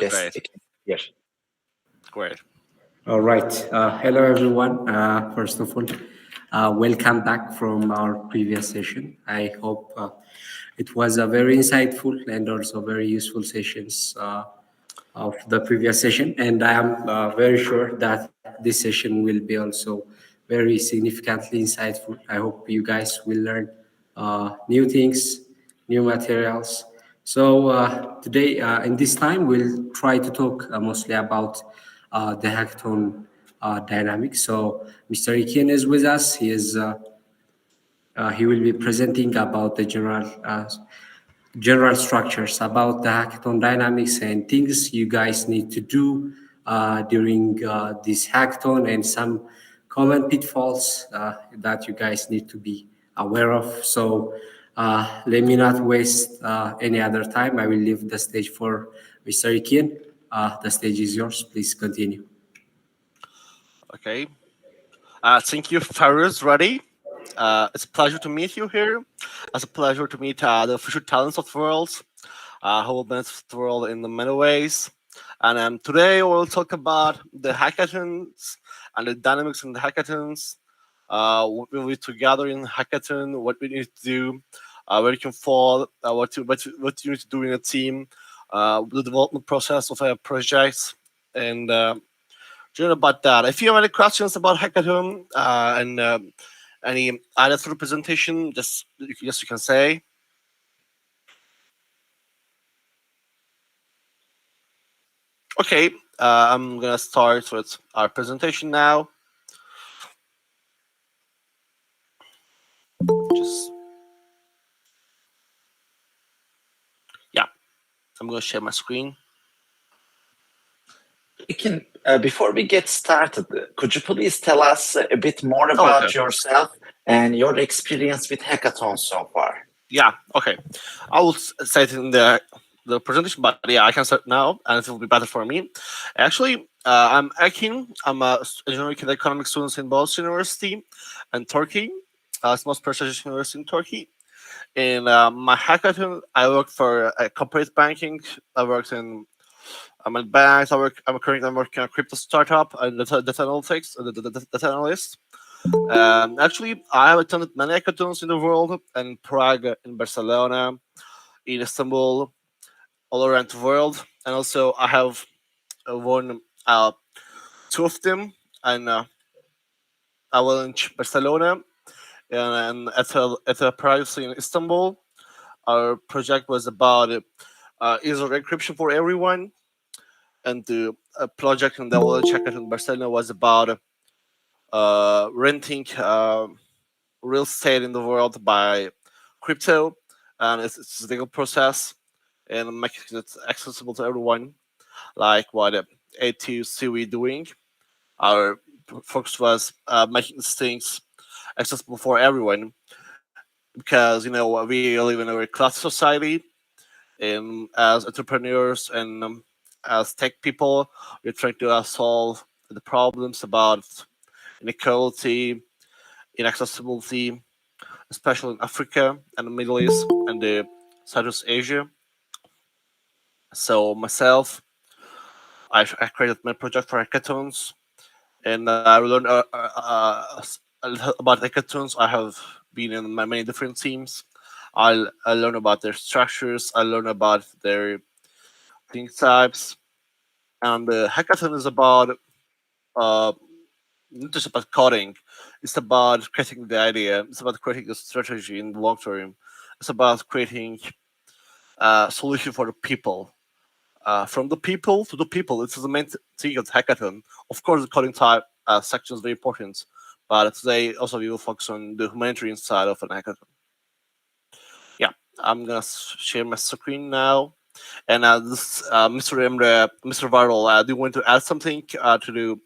guest. Great. Yes. Great. All right. Hello, everyone. First of all, welcome back from our previous session. I hope it was a very insightful and also very useful sessions of the previous session. And I am very sure that this session will be also very significantly insightful. I hope you guys will learn new things, new materials. So today, in this time, we'll try to talk mostly about the hackathon dynamics. So Mr. Ekin is with us. He will be presenting about the general structures about the hackathon dynamics and things you guys need to do during this hackathon and some common pitfalls that you guys need to be aware of. So let me not waste any other time. I will leave the stage for Mr. Ekin. The stage is yours. Please continue. Okay. Thank you, Faris. Ready? It's a pleasure to meet you here. It's a pleasure to meet the future talents of the world, who will benefit the world in many ways. And today we'll talk about the hackathons and the dynamics in the hackathons. What we need to gather in hackathon, what we need to do, where you can fall, what you need to do in a team, the development process of a project, and about that. If you have any questions about hackathon and any added to the presentation, just yes, you can say. Okay, I'm gonna start with our presentation now. Just yeah, I'm gonna share my screen. Ekin, before we get started, could you please tell us a bit more about yourself and your experience with hackathons so far? Yeah, okay. I will say it in the presentation, but yeah, I can start now, and it will be better for me. Actually, I'm Ekin. I'm a engineering economics student in Boğaziçi University and Turkey. It's the most prestigious university in Turkey. In my hackathon, I worked for corporate banking. I worked in banks. I'm currently working on a crypto startup and data analytics, data analyst. Actually, I have attended many hackathons in the world, in Prague, in Barcelona, in Istanbul, all around the world, and also I have won 2 of them, and I will in Barcelona and at a privacy in Istanbul. Our project was about user encryption for everyone, and the project in the world checker in Barcelona was about renting real estate in the world by crypto, and it's a legal process and making it accessible to everyone, like what A2SV doing. Our focus was making these things accessible for everyone, because we live in a very class society, and as entrepreneurs and as tech people, we're trying to solve the problems about inequality, inaccessibility, especially in Africa and the Middle East and the Southeast Asia. So myself, I created my project for hackathons, and I learned a little about hackathons. I have been in many different teams. I learned about their structures. I learned about their thing types, and the hackathon is about not just about coding. It's about creating the idea. It's about creating a strategy in the long term. It's about creating a solution for the people. From the people to the people. This is the main thing of the hackathon. Of course, the coding type section is very important, but today also we will focus on the humanitarian side of an hackathon. Yeah, I'm gonna share my screen now. And this, Mr. Emre, Mr. Varol, do you want to add something to the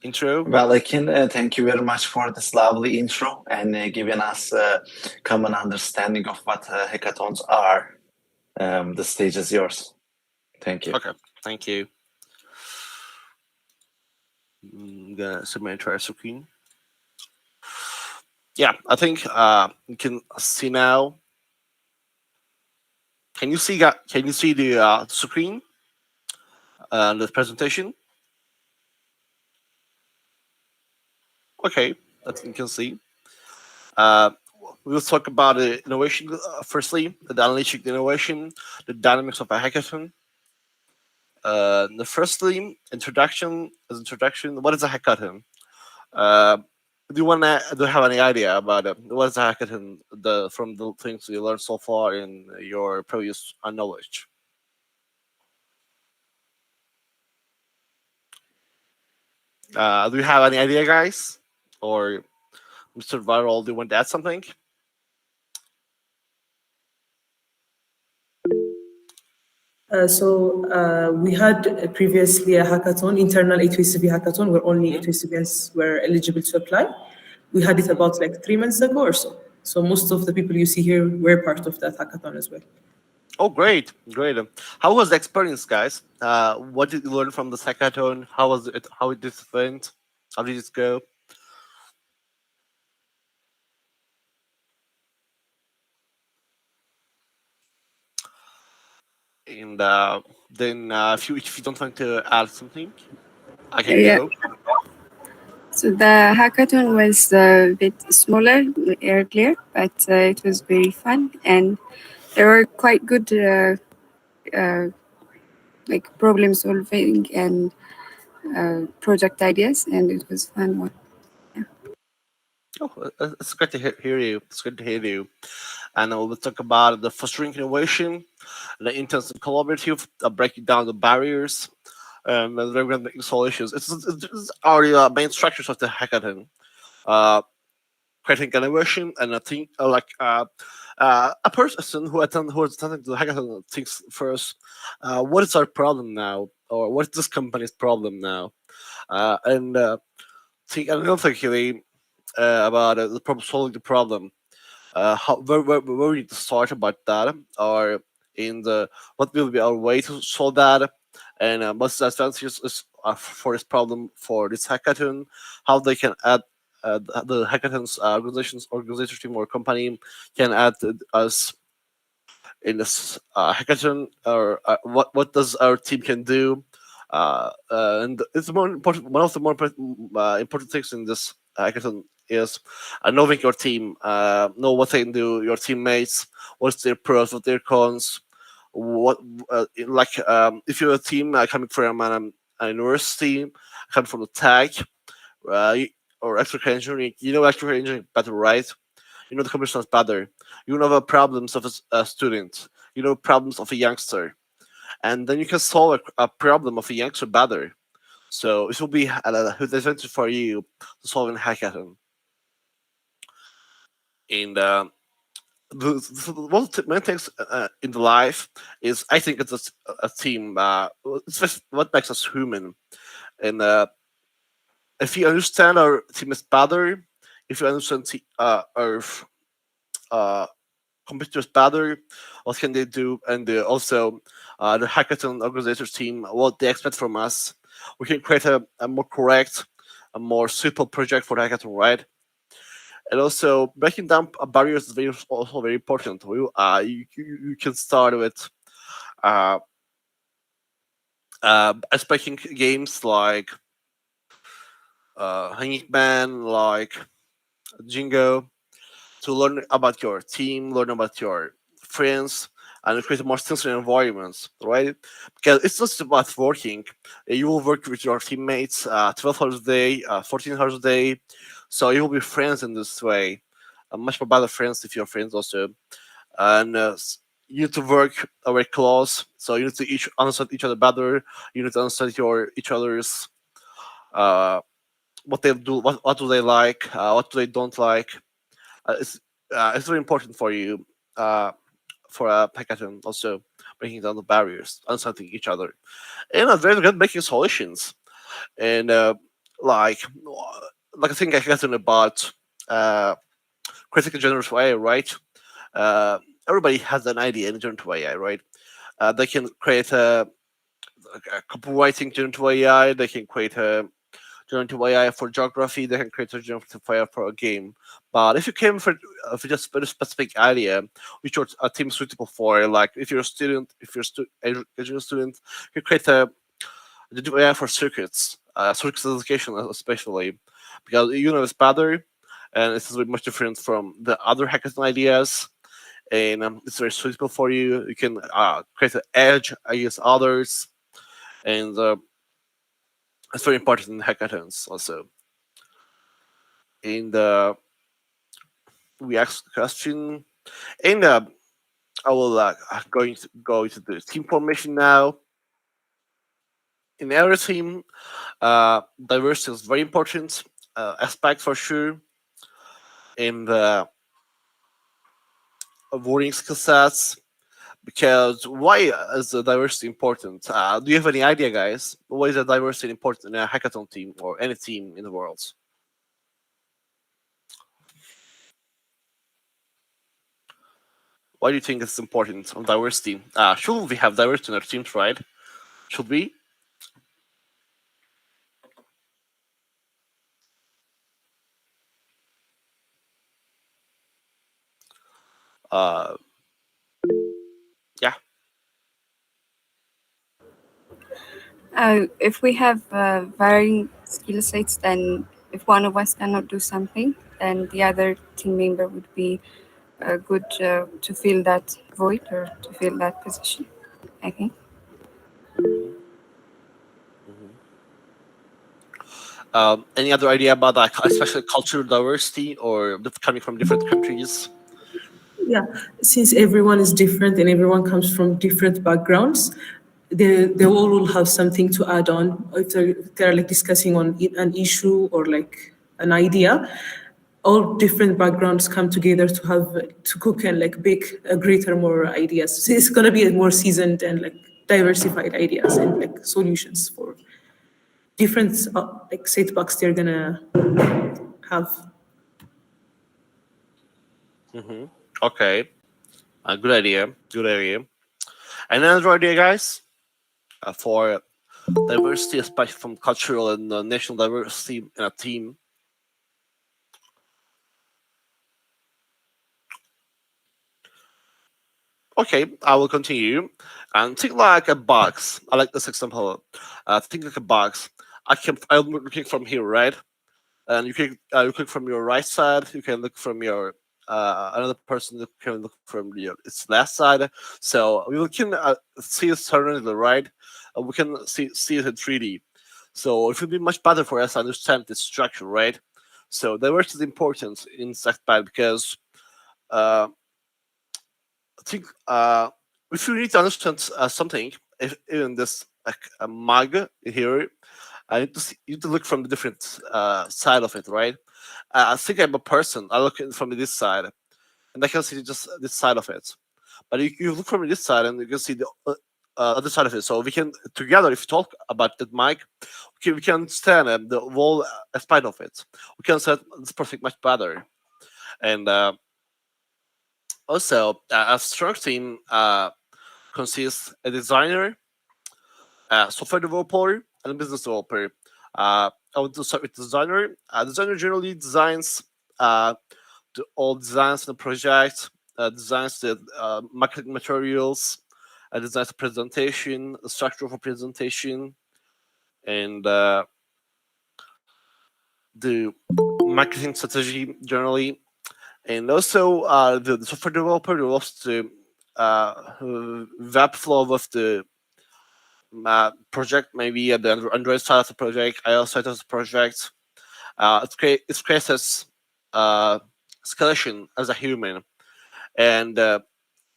intro? Well, Ekin, thank you very much for this lovely intro and giving us a common understanding of what hackathons are. The stage is yours. Thank you. Okay, thank you. I'm gonna submit to our screen. Yeah, I think you can see now. Can you see the screen, the presentation? Okay, that you can see. Uh, we will talk about the innovation firstly, the unleashing the innovation, the dynamics of a hackathon. The firstly, introduction. As introduction, what is a hackathon? Uh, do you have any idea about it? What is a hackathon? From the things you learned so far in your previous knowledge. Do you have any idea, guys? Or Mr. Viral, do you want to add something? We had previously a hackathon, internal A2SV hackathon, where only Mhm. A2SVians were eligible to apply. We had it about like 3 months ago or so. So most of the people you see here were part of that hackathon as well. Oh, great, great. How was the experience, guys? What did you learn from the hackathon? How was it? How did it went? How did it go? And then, if you don't want to add something, I can Yeah. go. So the hackathon was a bit smaller earlier, but it was very fun, and there were quite good like problem solving and project ideas, and it was fun one. Oh, it's great to hear you. It's good to hear you. And we'll talk about the fostering innovation, the intense and collaborative, breaking down the barriers, and the making solutions. It's our main structures of the hackathon. Creating innovation, and I think a person who is attending the hackathon thinks first, what is our problem now, or what is this company's problem now, and think analytically about the problem, solving the problem. Where we need to start about that, or in the what will be our way to solve that, and what's the advantages for this problem for this hackathon, how they can add the hackathon's organization team or company can add us in this hackathon, or what does our team can do, and it's more important. One of the more important things in this hackathon is knowing your team, know what they can do, your teammates, what's their pros, what their cons, what if you're a team coming from an university, coming from the tech, or electrical engineering, electrical engineering better, right? The commercial is better. You know the problems of a student. You know problems of a youngster, and then you can solve a problem of a youngster better. So it will be a good advantage for you to solve a hackathon. And one of the main things in the life is, I think, it's a team. It's just what makes us human. And if you understand our team is better, if you understand our uh, competitors better, what can they do, and also the hackathon organizers team, what they expect from us, we can create a more correct, a more simple project for the hackathon, right? And also breaking down barriers is also very important. You can start with uh, aspecting games like Hanging Man, like Jingo, to learn about your team, learn about your friends, and create more sensory environments, right? Because it's not just about working. You will work with your teammates 12 hours a day, 14 hours a day. So you will be friends in this way. Much more better friends if you're friends also. And you need to work very close. So you need to understand each other better. You need to understand each other's what they do, what do they like, what do they don't like. It's very important for you for a hackathon, also breaking down the barriers, understanding each other, and very good making solutions. And like I think hackathon about creating a generative AI, right? Everybody has an idea in generative AI, right? They can create a copywriting generative AI. They can create generative AI for geography, they can create a generative AI for a game. But if you came for just a very specific idea, which your a team suitable for, like if you're a student, if you're a student, you create a generative AI for circuits, circuits education especially, because it's better, and it's very much different from the other hackathon ideas, and it's very suitable for you. You can create an edge against others, and it's very important in hackathons also. And we asked the question, and I will going to go to the team formation now. In every team, diversity is very important aspect for sure. In the avoiding skill sets, because why is the diversity important? Do you have any idea, guys? Why is the diversity important in a hackathon team or any team in the world? Why do you think it's important on diversity? Should we have diversity in our teams, right? Should we? Yeah. If we have varying skill sets, then if one of us cannot do something, then the other team member would be good to fill that void or to fill that position, I think. Any other idea about that, especially cultural diversity or coming from different countries? Yeah, since everyone is different and everyone comes from different backgrounds, they all will have something to add on. If they're like discussing on an issue or like an idea, all different backgrounds come together to cook and like bake a greater more ideas. So it's gonna be a more seasoned and like diversified ideas and like solutions for different like setbacks they're gonna have. Okay. Good idea. Good idea. Another idea, guys, for diversity, especially from cultural and national diversity in a team. Okay, I will continue. And think like a box. I like this example. Think like a box. I'm looking from here, right? And you click from your right side. You can look from your another person can look from its left side. So we can see it surrounding right. We can see it in 3D. So it would be much better for us to understand the structure, right? So diversity is important in such part because I think if you need to understand something, if in this like a mug here, I need to you need to look from the different side of it, right? I think I'm a person. I look from this side, and I can see just this side of it. But you look from this side, and you can see the other side of it. So we can together, if you talk about that mic, we can understand the whole aspect of it. We can set this perfect much better, and also a strong team consists a designer, a software developer, and a business developer. I want to start with designer. Designer generally designs all designs the project, designs the marketing materials, designs the presentation, the structure of a presentation, and the marketing strategy generally. And also, the software developer develops the web flow of the project, maybe at the Android side of the project, iOS side of the project. It creates as escalation as a human, and as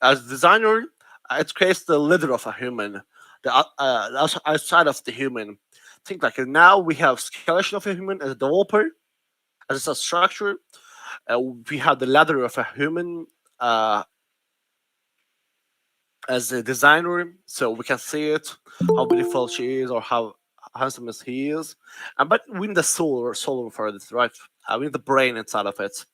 a designer, it creates the leader of a human, the outside of the human. Think like now we have escalation of a human as a developer, as a structure. We have the ladder of a human as a designer, so we can see it, how beautiful she is or how handsome as he is. But we need the soul for this, right? We need the brain inside of it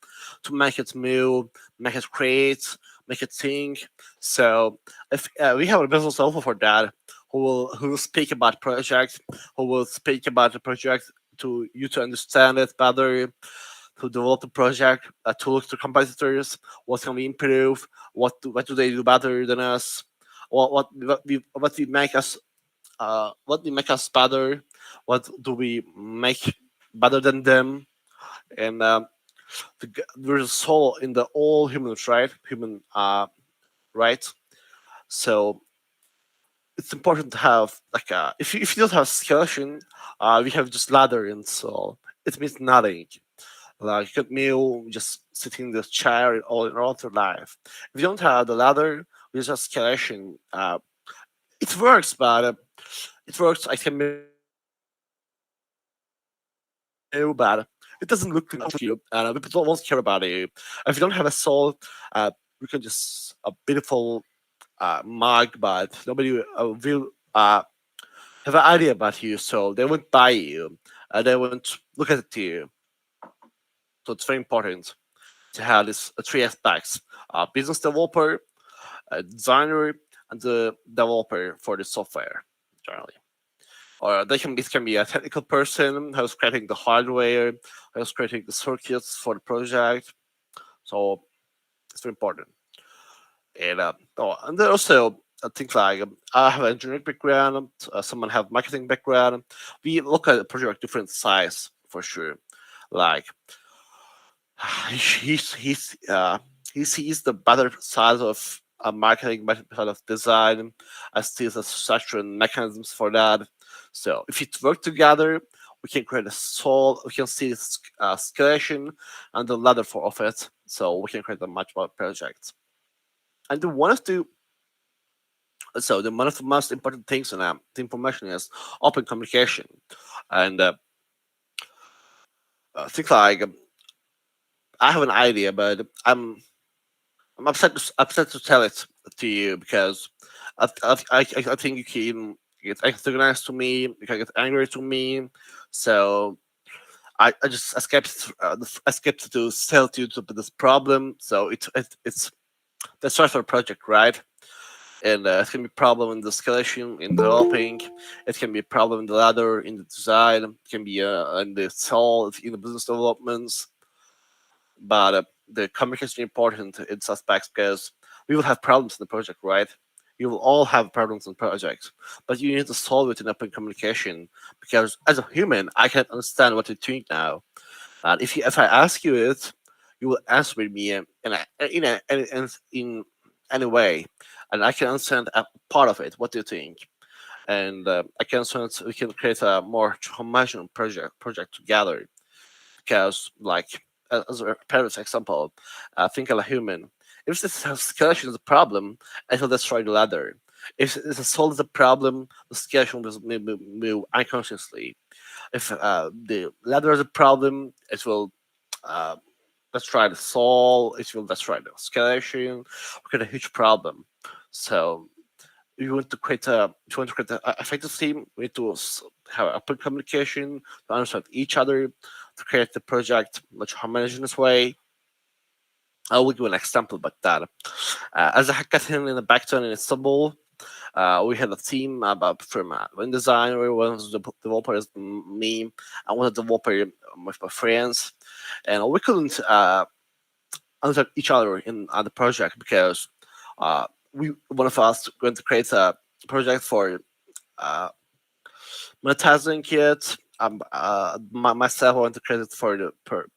to make it move, make it create, make it think. So if we have a business developer for that, who will speak about project, who will speak about the project to you to understand it better, to develop the project, to look to competitors, what can we improve, what do they do better than us, what we make us what we make us better, what do we make better than them, and there's a soul in the all human right. So it's important to have like if you don't have skeleton, we have just ladder and so it means nothing. Like you can meal just sitting in the chair all your life. If you don't have the ladder with just skeleton, it works, but it works. I can move, but it doesn't look like you, and people won't care about you. If you don't have a soul, you can just a beautiful mug, but nobody will have an idea about you, so they won't buy you. They won't look at you. So it's very important to have these three aspects: business developer, designer, and the developer for the software, generally. Or it can be a technical person who's creating the hardware, who's creating the circuits for the project. So it's very important. And then also things like I have an engineering background, someone have marketing background. We look at the project different size for sure. Like he sees the better side of marketing, better side of design. I see the structure and mechanisms for that. So if it work together, we can create a soul. We can see this escalation and the ladder for of it. So we can create a much better project. And one of the one of the most important things in the information is open communication. And things like I have an idea, but I'm upset to tell it to you because I think you can get antagonized to me, you can get angry to me. So I just escaped to tell to you this problem. So it's the start of a project, right? And it can be a problem in the escalation, in developing. It can be a problem in the ladder, in the design. It can be in the soul, in the business developments. But the communication is important in aspects because we will have problems in the project, right? You will all have problems in projects, but you need to solve it in open communication because as a human, I can understand what you're doing now. And if I ask you it, you will answer me in any way, and I can understand a part of it. What do you think? And I can understand we can create a more homogeneous project together because like as a parent's example, think of a human. If this escalation is a problem, it will destroy the ladder. If it solves the problem, the escalation will move unconsciously. If the ladder is a problem, it will destroy the soul, it will destroy the escalation, create a huge problem. So if you want to create a effective team, we need to have open communication, to understand each other, to create the project much homogeneous way. I will give an example about that. As a hackathon in the Backton in Istanbul, we had a team about from one designer, one of the developers, me, and one of the developer with my friends, and we couldn't understand each other in the project because we one of us going to create a project for monetizing it. Myself, I want to create it for the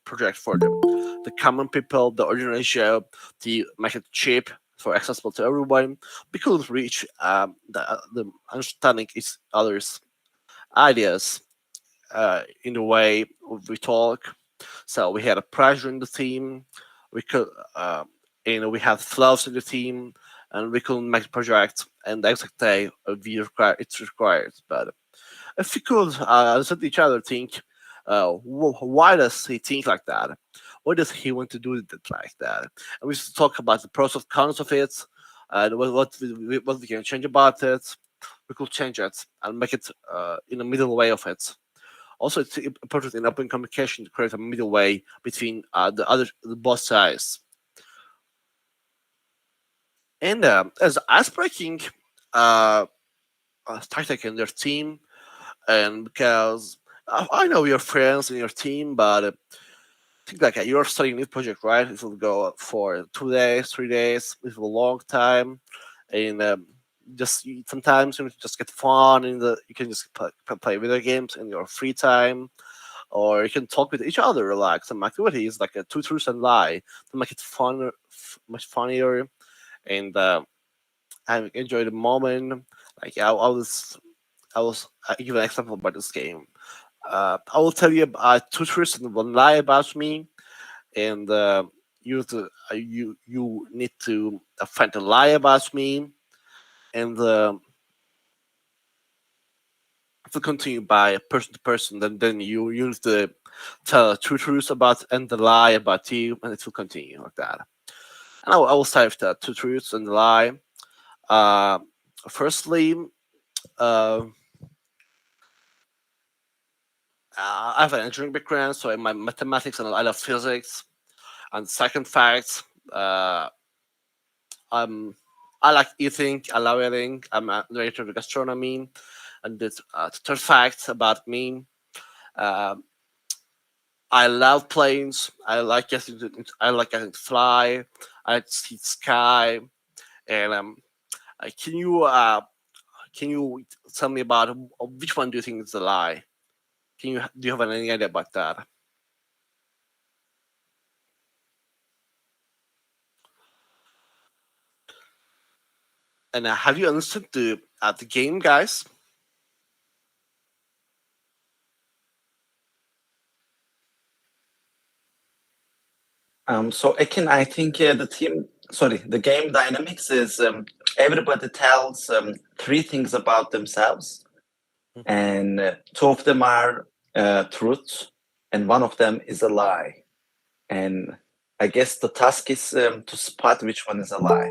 project for the common people, the ordinary Joe, to make it cheap for accessible to everyone. We couldn't reach the understanding each other's ideas in the way we talk. So we had a pressure in the team. We could, we had flaws in the team, and we couldn't make the project. And the exact day it's required. But if we could understand each other, think, why does he think like that? Why does he want to do it like that? And we should talk about the pros and cons of it, and what we can change about it. We could change it and make it in the middle way of it. Also, it's important in open communication to create a middle way between the both sides. And as icebreaking tactic in their team, and because I know you're friends in your team, but think like you're starting a new project, right? It will go for 2 days, 3 days. It's a long time, and sometimes you just get fun you can just play video games in your free time, or you can talk with each other like some activities like a two truths and lie to make it much funnier, and I enjoy the moment. Like I give an example about this game. I will tell you about two truths and one lie about me, and you need to find a lie about me, and to continue by person to person. Then you use the tell two truths about and the lie about you, and it will continue like that. And I will start with the two truths and the lie. Uh, Firstly, uh, I have an engineering background, so in my mathematics and I love physics. And second fact, I like eating. I love eating. I'm a director of gastronomy. And the third fact about me, uh, I love planes. I like getting to fly. I like to see the sky. And uh, can you uh, can you tell me about which one do you think is a lie? Do you have any idea about that? And have you understood the game, guys? So Ekin, I think the game dynamics is everybody tells three things about themselves, and two of them are truths, and one of them is a lie. And I guess the task is to spot which one is a lie.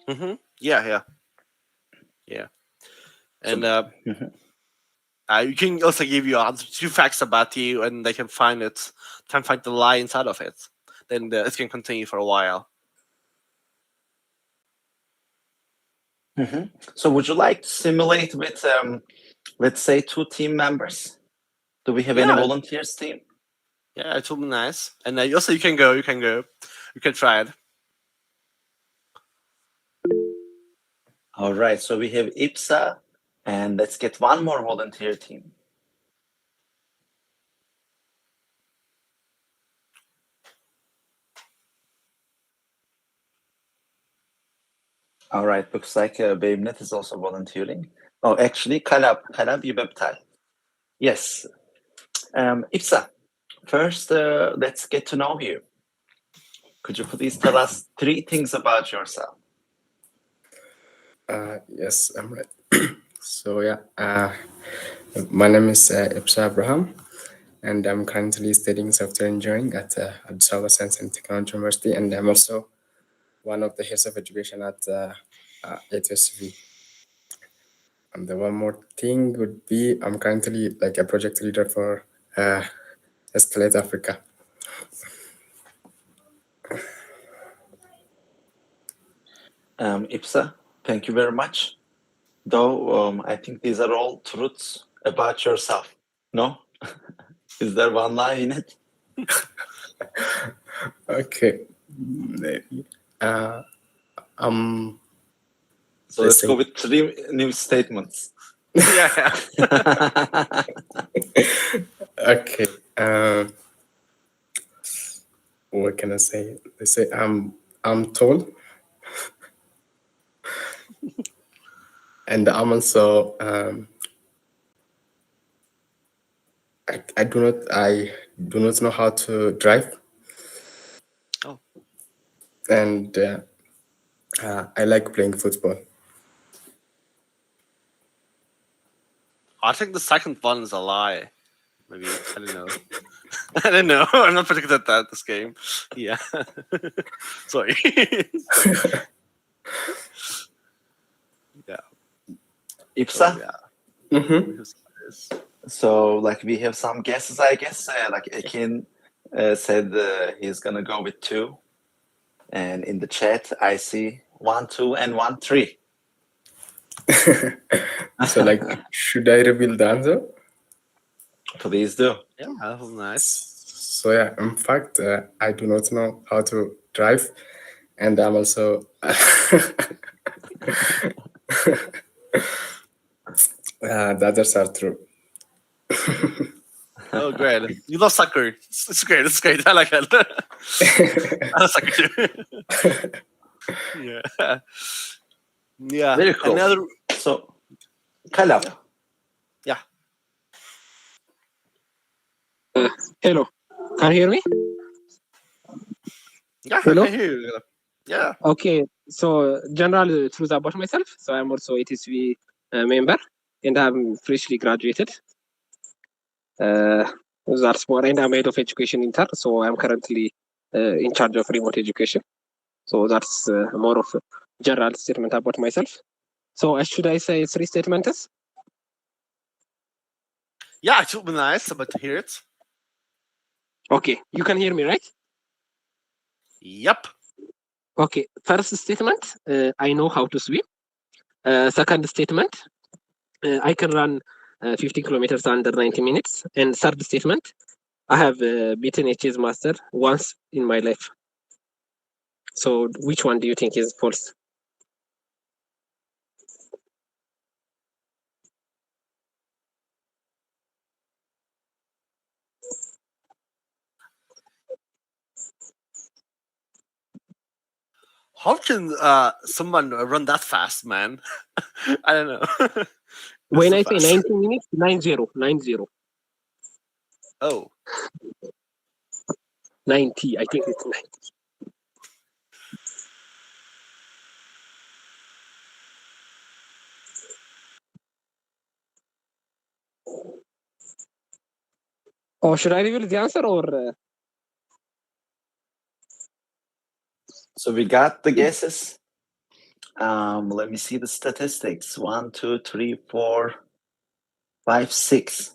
Mm-hmm. Yeah. And you can also give you two facts about you, and they can find the lie inside of it. Then it can continue for a while. So would you like to simulate with, let's say, two team members? Do we have any volunteers, team? Yeah, it will be nice. And also you can go. You can try it. All right, so we have IPSA, and let's get one more volunteer team. All right, looks like Babenet is also volunteering. Oh, actually, Kalab Yubeptal. Yes. IPSA, first, let's get to know you. Could you please tell us three things about yourself? Yes, I'm right. So my name is Ibsa Abraham, and I'm currently studying software engineering at Addis Science and Technology University, and I'm also one of the heads of education at A2SV. And the one more thing would be I'm currently like a project leader for Escalate Africa. IPSA, thank you very much. Though I think these are all truths about yourself. No? Is there one lie in it? Okay. So let's go with three new statements. Yeah. Okay. What can I say? They say I'm tall, and I'm also I do not know how to drive. Oh. And I like playing football. I think the second one is a lie. Maybe I don't know. I don't know. I'm not pretty good at this game. Yeah. Sorry. Yeah. IPSA? So, yeah. Mm-hmm. So, like, we have some guesses, I guess. Like, Ekin said he's going to go with 2. And in the chat, I see 1, 2, and 1, 3. So, like, should I reveal the answer? Please do. Yeah, that was nice. So yeah, in fact, I do not know how to drive, and I'm also the others are true. Oh, great. You love soccer. It's great. It's great. I like it. I love soccer too. Yeah. Yeah. Very cool. Another. So, Kalab. Yeah. Hello, can you hear me? Yeah. Hello? I can hear you. Yeah. Okay, so general truth about myself. So I'm also A2SV member, and I'm freshly graduated. That's more, and I'm head of education intern. So I'm currently in charge of remote education. So that's more of a general statement about myself. So should I say 3 statements? Yeah, it would be nice about to hear it. Okay, you can hear me, right? Yep. Okay, first statement, I know how to swim. Second statement, I can run 50 kilometers under 90 minutes. And third statement, I have beaten a chess master once in my life. So which one do you think is false? How can someone run that fast, man? I don't know. When So I say fast. 90 minutes, 90. Oh. 90, I think it's 90. Or should I reveal the answer or? So we got the guesses. Let me see the statistics. 1, 2, 3, 4, 5, 6.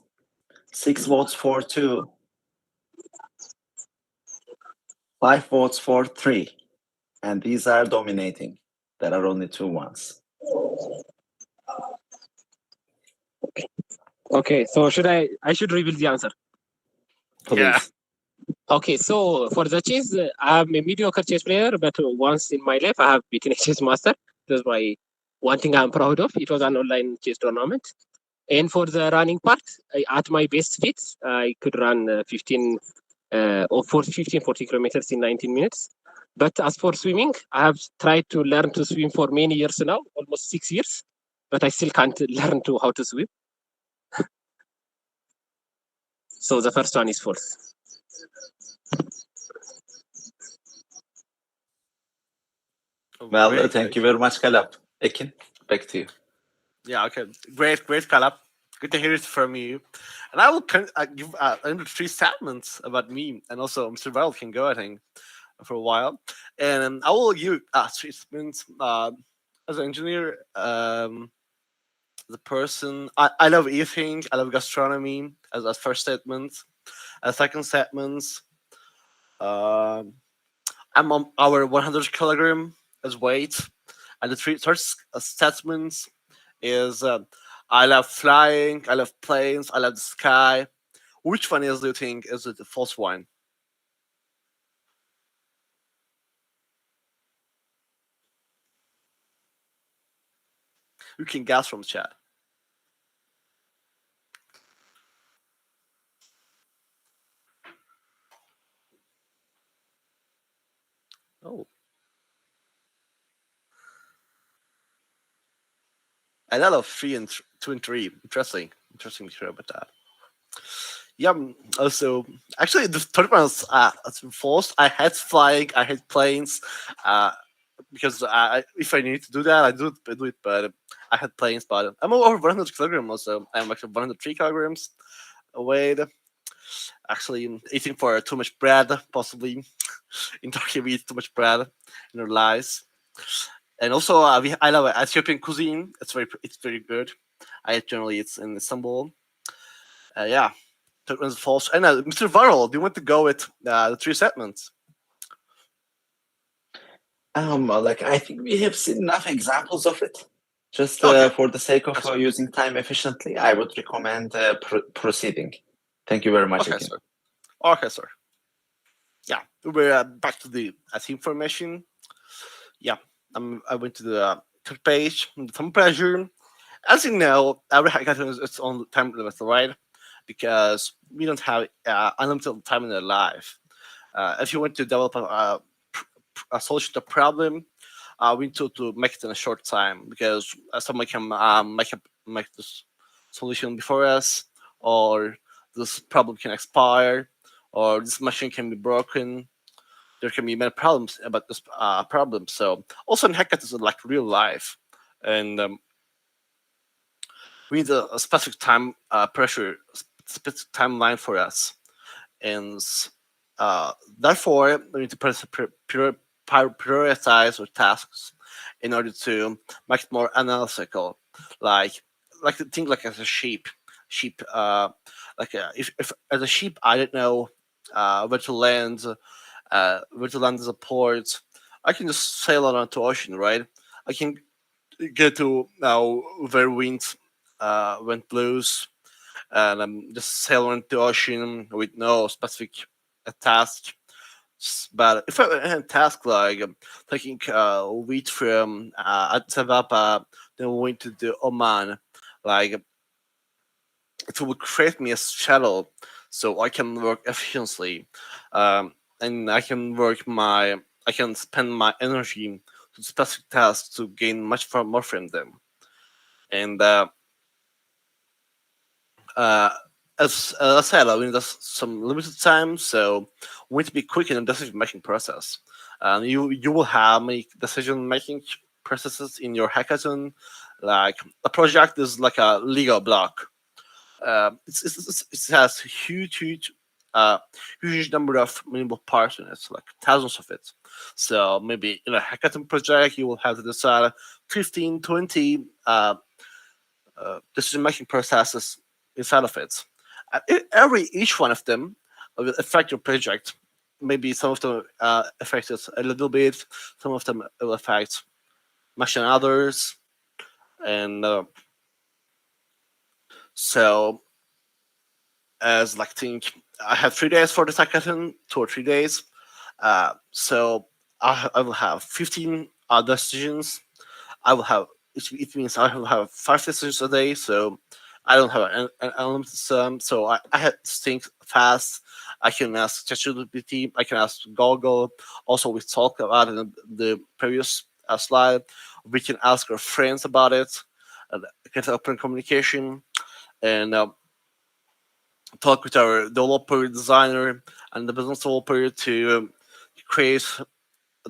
6 votes for 2. 5 votes for 3. And these are dominating. There are only 2 ones. Okay, so I should reveal the answer. Please. Yeah. Okay, so for the chess, I'm a mediocre chess player, but once in my life, I have beaten a chess master. That's my one thing I'm proud of. It was an online chess tournament. And for the running part, at my best fit, I could run 15 40 kilometers in 19 minutes. But as for swimming, I have tried to learn to swim for many years now, almost 6 years, but I still can't learn how to swim. So the first one is false. Well, Great, thank great. you very much, Kalab. Ekin, back to you. Yeah, okay. Great, Kalab. Good to hear it from you. And I will give under 3 statements about me, and also Mr. Viral can go, I think, for a while. And I will give 3 statements as an engineer. The person I love eating, I love gastronomy as first statement. As second statement, I'm on our 100 kilogram as weight. And the third statement is I love flying, I love planes, I love the sky. Which one do you think is the false one? You can guess from the chat. Oh. I love 3 and 2 and 3. Interesting to hear about that. Yeah. Also, actually, the third one was false. I hate flying. I hate planes. Because if I need to do that, I do it. But I had planes. But I'm over 100 kilograms. Also, I'm actually 103 kilograms weight. Actually, eating for too much bread, possibly. In Turkey, we eat too much bread in our lives. And also, I love Ethiopian cuisine. It's very good. I generally it's in Istanbul. Yeah, that was false. And Mr. Varol, do you want to go with the 3 segments? Like I think we have seen enough examples of it. Just Okay. for the sake of That's right. using time efficiently, I would recommend proceeding. Thank you very much. Okay, Ekin. sir. Okay, sir. Yeah, we're back to the information. Yeah, I went to the third page. Some pressure. As you know, every hackathon is its own time limit, right? Because we don't have unlimited time in our life. If you want to develop a solution to a problem, we need to make it in a short time because someone can make this solution before us, or this problem can expire, or this machine can be broken. There can be many problems about this problem. So also in hackathons, it's like real life, and we need a specific time pressure, specific timeline for us, and therefore we need to prioritize our tasks in order to make it more analytical. Like think like as a sheep. If as a sheep I don't know where to land as a port, I can just sail on to ocean, right? I can get to now where wind blows, and just sail on the ocean with no specific task. But if I had a task like taking wheat from Addis Ababa, then going to the Oman, like it will create me a shuttle so I can work efficiently, and I can spend my energy to specific tasks to gain much more from them. And as I said, I mean, there's some limited time, so we need to be quick in the decision making process. And you will have many decision making processes in your hackathon. Like a project is like a Lego block. It has huge number of minimal parts in it, like thousands of it. So maybe in a hackathon project, you will have to decide 15, 20 decision making processes inside of it. Each one of them will affect your project. Maybe some of them affect it a little bit. Some of them will affect much than others, and so as like think I have 3 days for the hackathon, 2 or 3 days. So I will have 15 decisions. I will have it means I will have 5 decisions a day. So I don't have an unlimited sum. So I have to think fast. I can ask ChatGPT. I can ask Google. Also, we talked about it in the previous slide. We can ask our friends about it. Get open communication and talk with our developer, designer, and the business developer to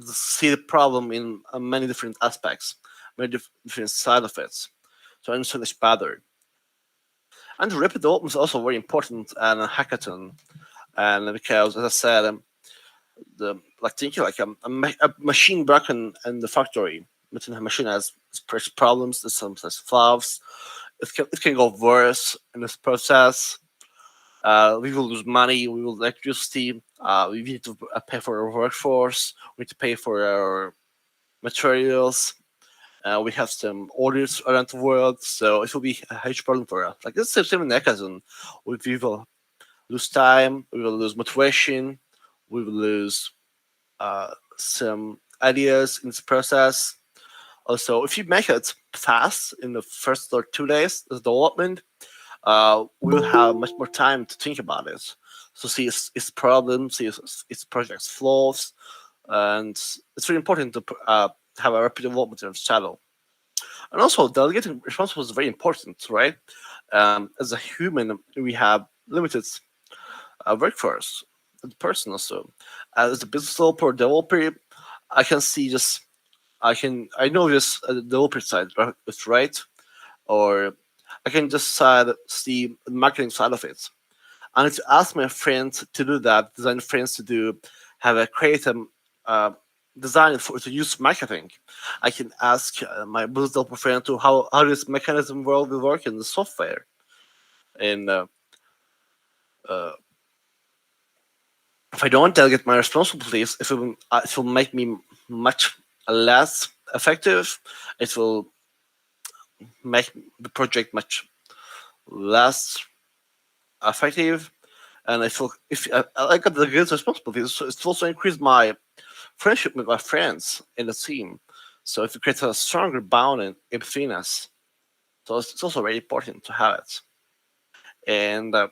see the problem in many different aspects, many different side of it, to understand it better. And rapid development is also very important in a hackathon, and because, as I said, thinking like a machine broken in the factory, within a machine has problems, some has flaws. It can go worse in this process. We will lose money. We will electricity. We need to pay for our workforce. We need to pay for our materials. We have some orders around the world, so it will be a huge problem for us. Like this is same in hackathon. We will lose time. We will lose motivation. We will lose some ideas in this process. Also, if you make it fast in the first or 2 days of development, we'll have much more time to think about it, to see its problems, see its project's flaws, and it's very important to have a rapid development in channel. And also, delegating responsibility is very important, right? As a human, we have limited workforce, and person also. As a business developer, I can see just I know this developer side, right? Or I can just see the marketing side of it. I need to ask my friends to do that, design friends to have a creative design to use marketing. I can ask my business developer friend to how this mechanism will work in the software. And if I don't delegate my responsibilities, it will make me much less effective. It will make the project much less effective, and I feel if I got the great responsibility, it's also increased my friendship with my friends in the team. So if it creates a stronger bond in between us, so it's also very important to have it. And I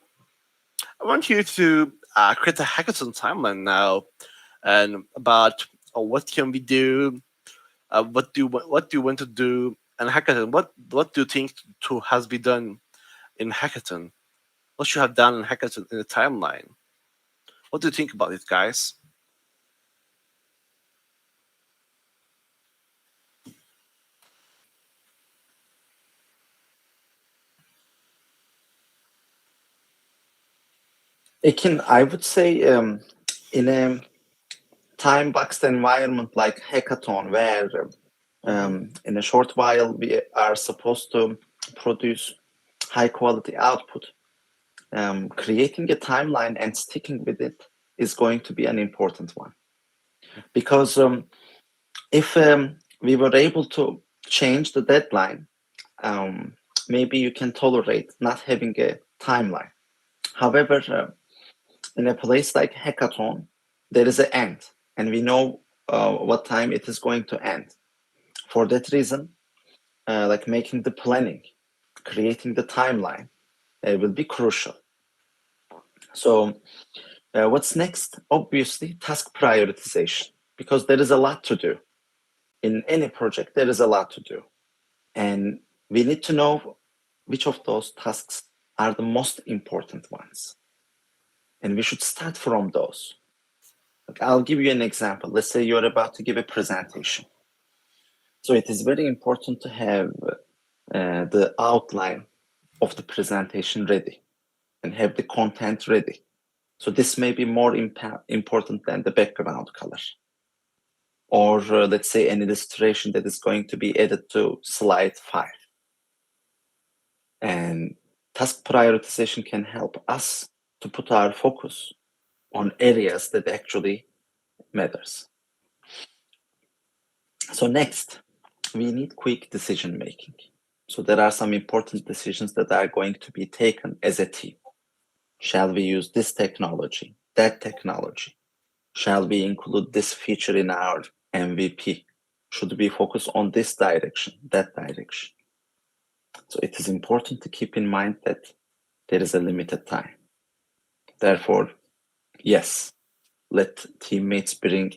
want you to create a hackathon timeline now, and about what can we do, what do you want to do, and hackathon. What do you think to has been done in hackathon? What should have done in hackathon in the timeline? What do you think about it, guys? Ekin, I would say in a time-boxed environment like Hackathon, where in a short while we are supposed to produce high-quality output, creating a timeline and sticking with it is going to be an important one. Because if we were able to change the deadline, maybe you can tolerate not having a timeline. However, in a place like Hackathon, there is an end, and we know what time it is going to end. For that reason, like making the planning, creating the timeline will be crucial. So what's next? Obviously, task prioritization, because there is a lot to do. In any project, there is a lot to do. And we need to know which of those tasks are the most important ones. And we should start from those. I'll give you an example. Let's say you're about to give a presentation. So it is very important to have the outline of the presentation ready and have the content ready. So this may be more important than the background color. Or let's say an illustration that is going to be added to slide 5. And task prioritization can help us to put our focus on areas that actually matters. So next, we need quick decision making. So there are some important decisions that are going to be taken as a team. Shall we use this technology, that technology? Shall we include this feature in our MVP? Should we focus on this direction, that direction? So it is important to keep in mind that there is a limited time. Therefore, yes, let teammates bring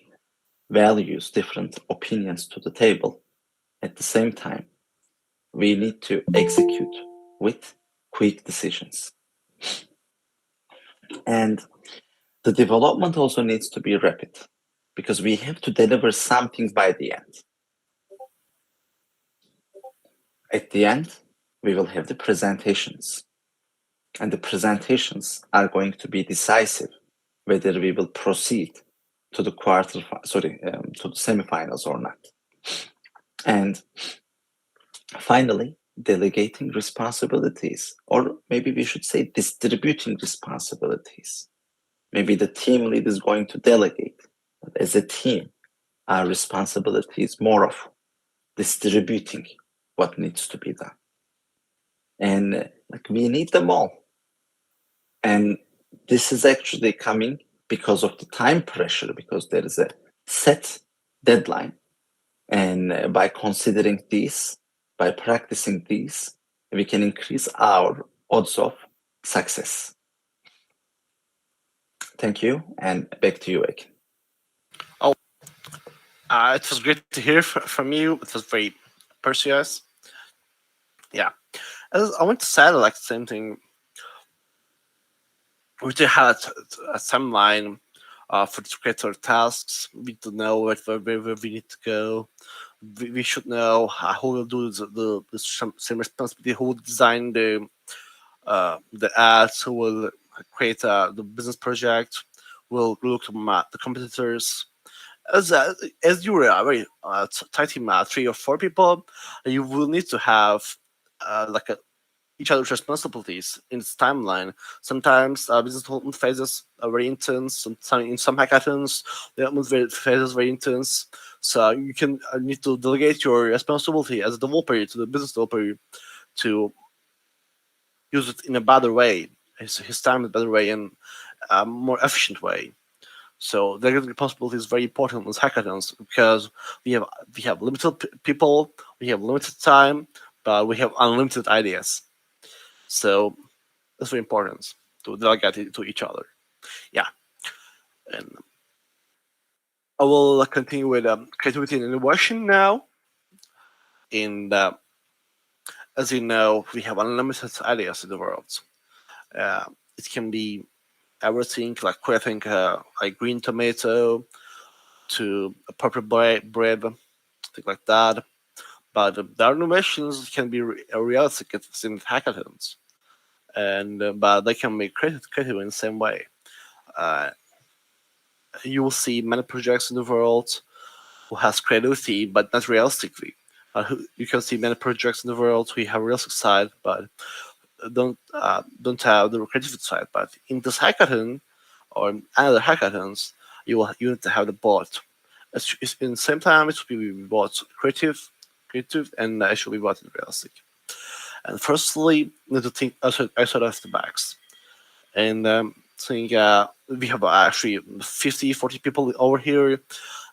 values, different opinions to the table. At the same time, we need to execute with quick decisions. And the development also needs to be rapid, because we have to deliver something by the end. At the end, we will have the presentations. And the presentations are going to be decisive whether we will proceed to the to the semifinals or not. And finally, delegating responsibilities, or maybe we should say distributing responsibilities. Maybe the team lead is going to delegate, but as a team, our responsibility is more of distributing what needs to be done. And like we need them all. And this is actually coming because of the time pressure, because there is a set deadline. And by considering these, by practicing these, we can increase our odds of success. Thank you, and back to you, Ekin. It was great to hear from you. It was very persuasive. Yeah. I want to say like the same thing. We should have a timeline for the creator tasks. We need to know where we need to go. We should know who will do the same responsibility, who will design the ads, who will create the business project, will look at the competitors. As you were a very tight team, 3 or 4 people, you will need to have each other's responsibilities in its timeline. Sometimes business development phases are very intense. In some hackathons, development phases very intense. So you can need to delegate your responsibility as a developer to the business developer to use it in a better way, his time in a better way, and a more efficient way. So delegating responsibility is very important in hackathons because we have limited people, we have limited time, but we have unlimited ideas. So that's very important to delegate it to each other. Yeah, and I will continue with creativity and innovation now. In as you know, we have unlimited ideas in the world. It can be everything like creating a green tomato to a purple bread, things like that. But the innovations can be realistic in hackathons, and but they can be creative in the same way. Uh, you will see many projects in the world who has creativity but not realistically. You can see many projects in the world who have realistic side but don't have the creative side. But in this hackathon or other hackathons, you need to have the both. It's in the same time it should be both creative, and it should be both realistic. And firstly, you need to think outside of the box. And think we have actually 50, 40 people over here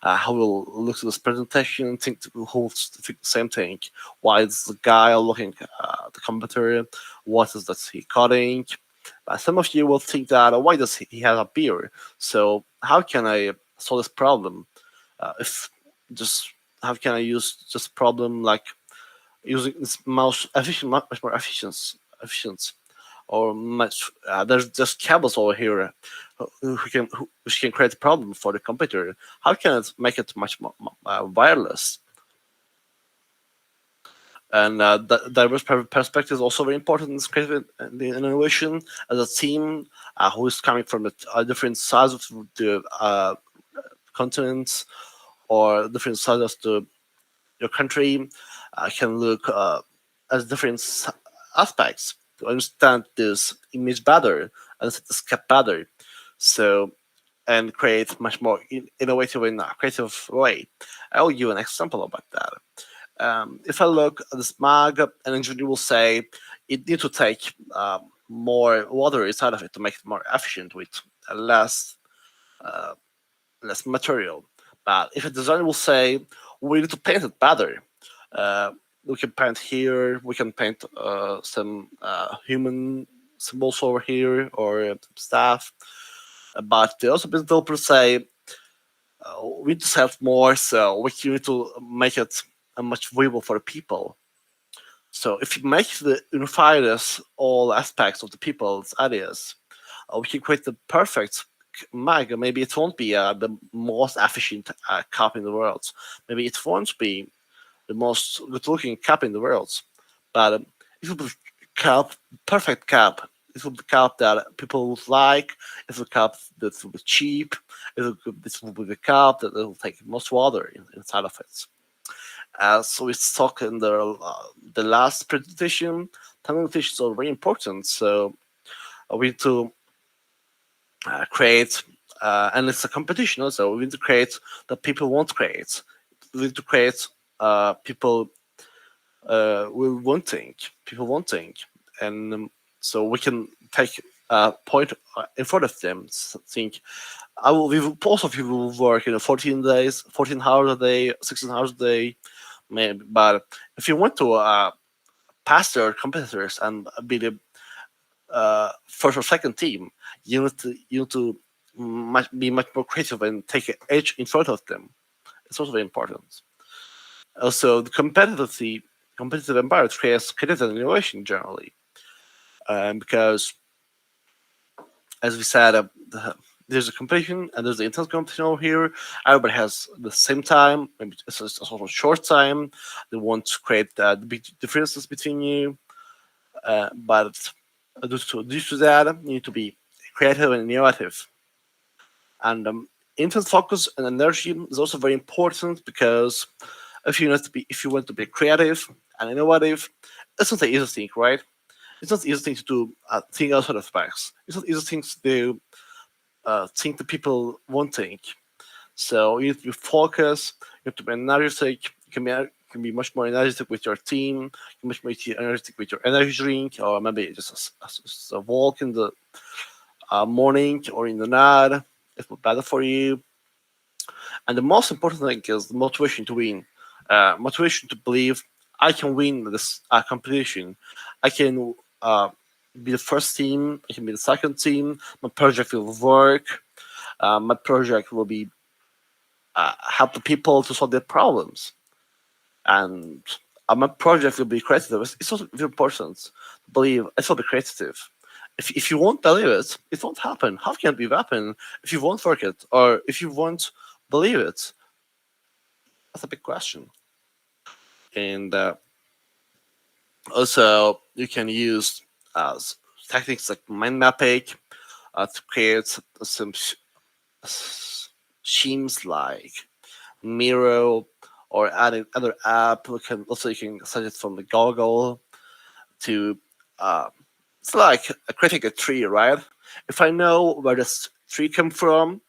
who will look at this presentation and think the same thing. Why is the guy looking at the computer? What is that he coding? Some of you will think that why does he have a beard? So how can I solve this problem? If just how can I use this problem like using this mouse much more efficient, or much there's just cables over here which can create a problem for the computer. How can it make it much more wireless? And diverse perspective is also very important in creative innovation. As a team who is coming from the different sides of the continents or different sides of your country, can look at different aspects to understand this image better, understand this cap better, so and create much more innovative and creative way. I will give an example about that. If I look at this mug, an engineer will say it needs to take more water inside of it to make it more efficient with less material. But if a designer will say we need to paint it better, we can paint here, we can paint some human symbols over here or stuff. But the also developers say we need to sell more, so we need to make it much viable for people. So if you make the unify this all aspects of the people's ideas, we can create the perfect mag. Maybe it won't be the most efficient cup in the world. Maybe it won't be the most good-looking cup in the world, but it will be perfect cup. It will be a cup that people would like. It will be a cup that will be cheap. This will be the cup that will take most water inside of it. So we talked in the last presentation. Time limitations are very important. So we need to create, and it's a competition also. We need to create that people want create. We need to create people will wanting, people wanting, and so we can take a point in front of them. Think, most of you will work 14 days, 14 hours a day, 16 hours a day, maybe. But if you want to pass their competitors and be the first or second team, you need to be much more creative and take an edge in front of them. It's also very important. Also, the competitive environment creates creative innovation generally, because, as we said, there's a competition and there's the intense competition over here. Everybody has the same time, maybe it's also a short time. They want to create the big differences between you, but due to that, you need to be creative and innovative. And intense focus and energy is also very important because if you want to be creative and innovative, it's not the easiest thing, right? It's not the easiest thing to do. Think outside of the box. It's not the easiest thing to do. Think the people won't think. So you need to be focused. You have to be energetic. You can be much more energetic with your team. You can be much more energetic with your energy drink, or maybe just a walk in the morning or in the night. It will be better for you. And the most important thing is the motivation to win. Motivation to believe I can win this competition. I can be the first team. I can be the second team. My project will work. My project will be help the people to solve their problems. And my project will be creative. It's also very important to believe it will be creative. If you won't believe it, it won't happen. How can it be happen if you won't work it or if you won't believe it? That's a big question. And also, you can use techniques like mind mapping to create some schemes like Miro or adding other app. You can set it from the Google to it's like creating a tree, right? If I know where this tree come from,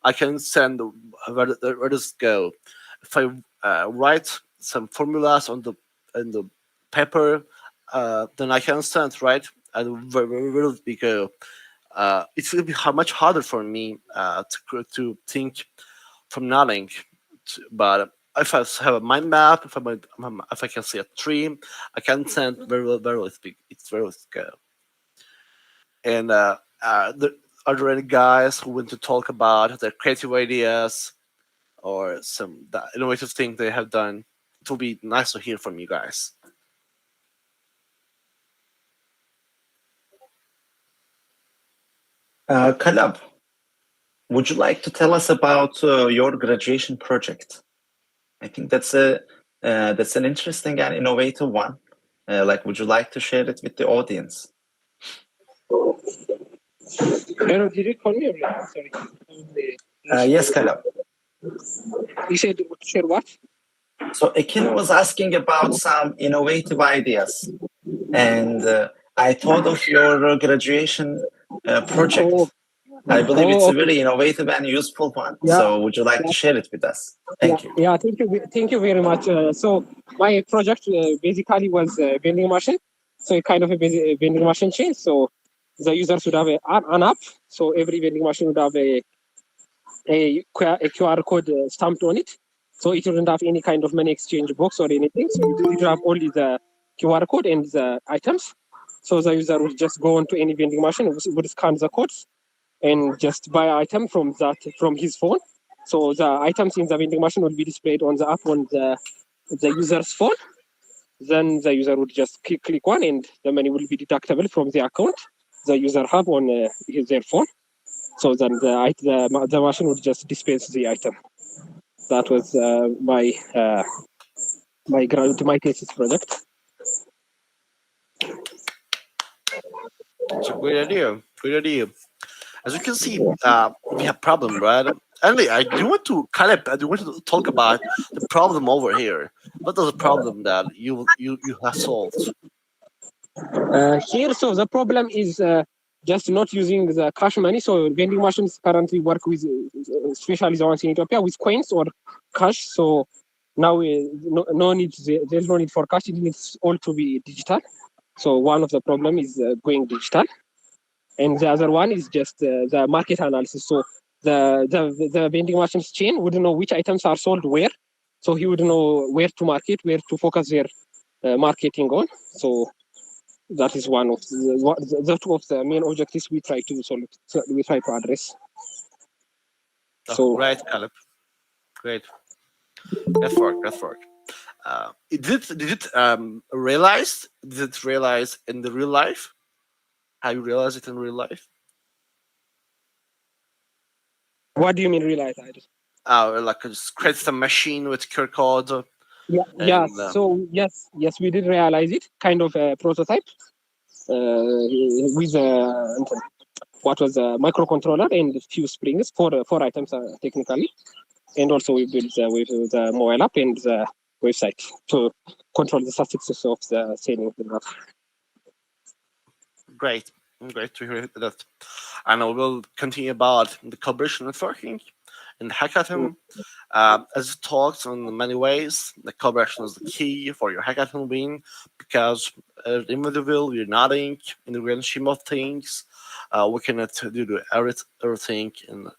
I can send where does it go. If I write some formulas on the paper, then I can send right and where will it go. It will be much harder for me to think from nothing. But if I have a mind map, if I can see a tree, I can send where will it go. And are there any guys who want to talk about their creative ideas or some innovative thing they have done? It will be nice to hear from you guys. Kalab, would you like to tell us about your graduation project? I think that's an interesting and innovative one. Would you like to share it with the audience? Did you call me? Sorry. Yes, Kalab. You said to share what? So Ekin was asking about some innovative ideas, and I thought of your graduation project. I believe it's a very innovative and useful one. Yeah. So would you like to share it with us? Thank you. Yeah, thank you very much. So my project basically was a vending machine. So kind of a vending machine chain. So the users would have an app. So every vending machine would have a QR code stamped on it. So it wouldn't have any kind of money exchange box or anything. So it would have only the QR code and the items. So the user would just go onto any vending machine, would scan the codes, and just buy an item from his phone. So the items in the vending machine will be displayed on the app on the user's phone. Then the user would just click one, and the money will be deductible from the account the user have on their phone. So then the machine would just dispense the item. That was my thesis project. It's a great idea. Great idea. As you can see, we have problem, right? Anyway, I do want to talk about the problem over here. What is the problem that you have solved? Here, so the problem is just not using the cash money. So vending machines currently work with, especially the ones in Ethiopia, with coins or cash. So now there's no need for cash. It needs all to be digital. So one of the problem is going digital, and the other one is just the market analysis. So the vending machines chain wouldn't know which items are sold where, so he wouldn't know where to market, where to focus their marketing on. So that is one of the two of the main objectives we try to solve. So we try to address. So right, Caleb. Great. That's work. Did it realize? Did it realize in the real life? How you realize it in real life? What do you mean realize? Like just create some machine with QR code. Yeah. So yes, we did realize it. Kind of a prototype with what was a microcontroller and a few springs, four items technically, and also we built with the mobile app and the website to control the statistics of the selling. Great to hear that. And I will continue about the collaboration networking in the hackathon. As it talks in many ways, the collaboration is the key for your hackathon win, because individual, you're nothing in the grand scheme of things. we cannot do everything in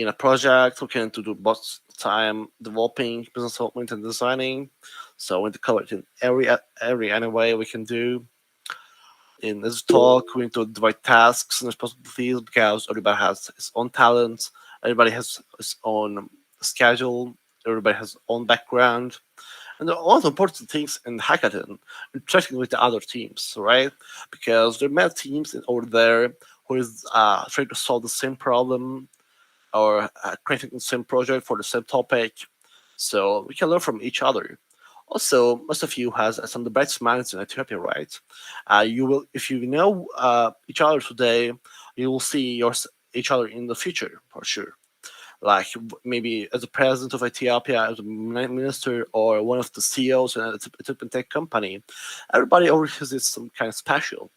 a project. We can do both time developing, business development, and designing. So we need to cover it in every any way we can do. In this talk, we need to divide tasks and responsibilities because everybody has his own talents, everybody has his own schedule, everybody has own background. And there are also important things in hackathon, interacting with the other teams, right? Because there are many teams over there who is trying to solve the same problem or creating the same project for the same topic. So we can learn from each other. Also, most of you has some of the best minds in Ethiopia, right? You will, if you know each other today, you will see each other in the future for sure. Like maybe as a president of Ethiopia, as a minister, or one of the CEOs in an Ethiopian tech company, everybody always has some kind of special.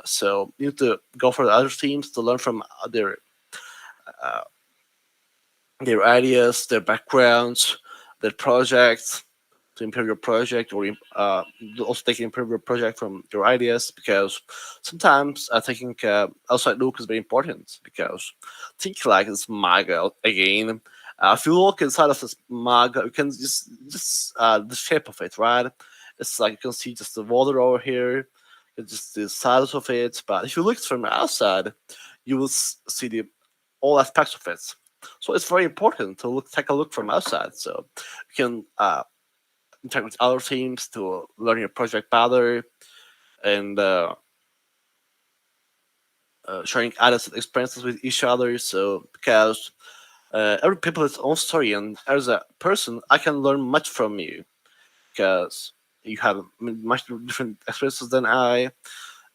So you need to go for the other teams to learn from their ideas, their backgrounds, their projects, to improve your project, or also take improve your project from your ideas. Because sometimes I think outside look is very important. Because think like this mug again. If you look inside of this mug, you can just the shape of it, right? It's like you can see just the water over here, it's just the size of it. But if you look from outside, you will see the all aspects of it. So it's very important to take a look from outside, so you can interact with other teams to learn your project better, and sharing ideas and experiences with each other. So because every people has own story, and as a person, I can learn much from you because you have much different experiences than I,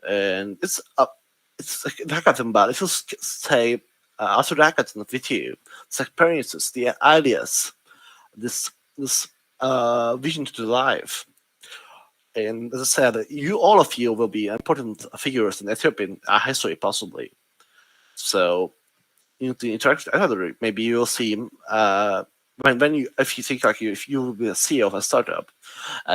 and it's like a hackathon, but if you say after the hackathon with you, the experiences, the ideas, this vision to the life. And as I said, all of you will be important figures in Ethiopian history, possibly. So you need to interact with other. Maybe you'll see if you think like if you will be a CEO of a startup,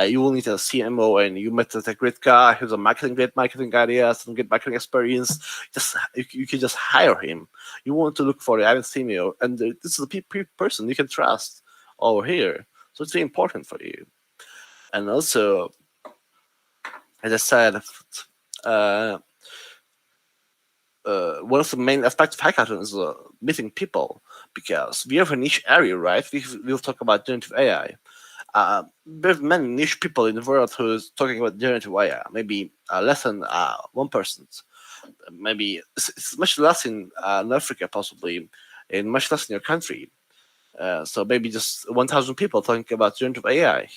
you will need a CMO, and you met a great guy who's a great marketing ideas and great marketing experience. Just you can just hire him. You want to look for the ideal CMO, and this is the person you can trust over here. So it's very important for you. And also, as I said, one of the main aspects of hackathon is meeting people, because we have a niche area, right? We'll talk about generative AI. There's many niche people in the world who's talking about generative AI. Maybe less than 1%. Maybe it's much less in Africa, possibly, and much less in your country. So maybe just 1,000 people talking about generative AI.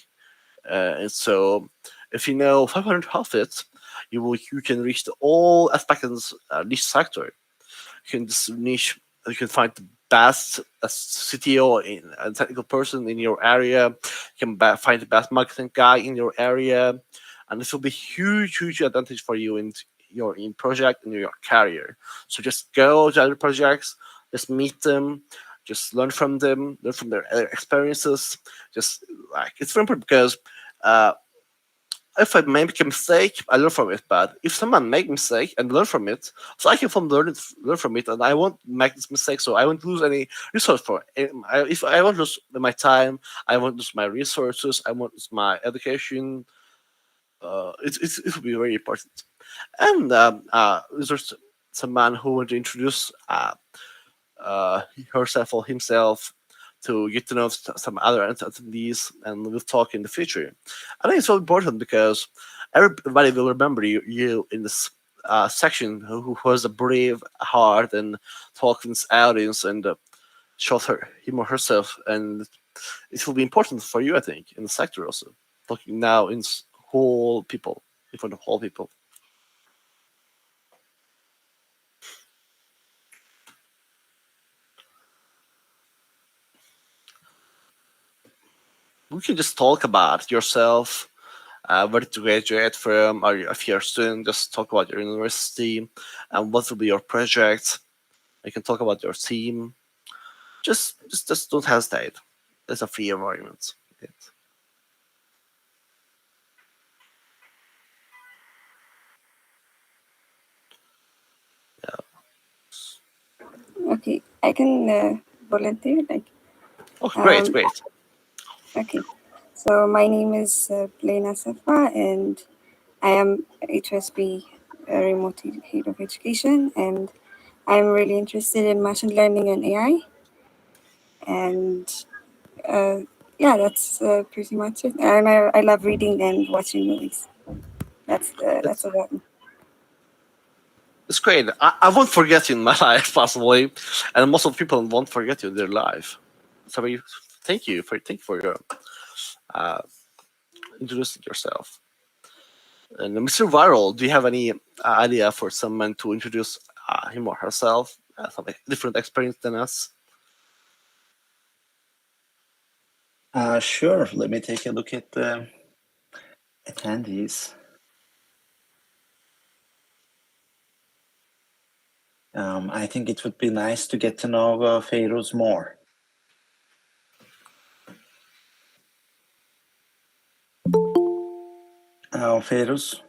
And so, if you know 500 of it, you can reach all aspects of niche sector. You can just niche. You can find the best CTO a technical person in your area. You can find the best marketing guy in your area, and this will be huge advantage for you in your project and your career. So just go to other projects, just meet them, just learn from them, learn from their experiences. Just like it's very important, because if I make a mistake, I learn from it. But if someone make a mistake and learn from it, so I can learn from it, and I won't make this mistake, so I won't lose any resource for it. If I won't lose my time, I won't lose my resources, I won't lose my education. It will be very important. And there's someone who want to introduce herself or himself to get to know some other attendees, and we'll talk in the future. I think it's so important because everybody will remember you in this section who has a brave heart and talks to this audience and shows him or herself, and it will be important for you, I think, in the sector also. Talking now in whole people, in front of whole people. We can just talk about yourself, where to graduate from, or if you're a student, just talk about your university and what will be your project. You can talk about your team. Just don't hesitate. It's a free environment. Okay, I can volunteer. Like, Oh, great, Um, great. okay. So my name is Plena Safa, and I am A2SV remote head of education, and I'm really interested in machine learning and AI. And yeah, that's pretty much it. And I love reading and watching movies. That's about me. It's great. I won't forget you in my life, possibly, and most of the people won't forget you in their life. So thank you for your introducing yourself. And Mr. Viral, do you have any idea for someone to introduce him or herself? Some different experience than us. Sure. Let me take a look at the attendees. I think it would be nice to get to know Feiruz more. Feiruz,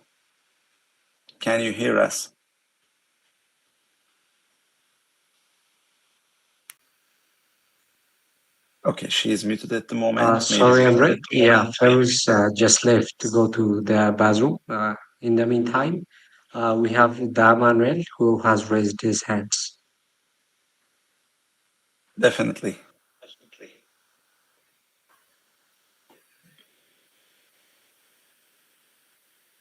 can you hear us? Okay, she is muted at the moment. Sorry, Andre. Yeah, Ferus just left to go to the bathroom. In the meantime, we have Manuel who has raised his hands. Definitely.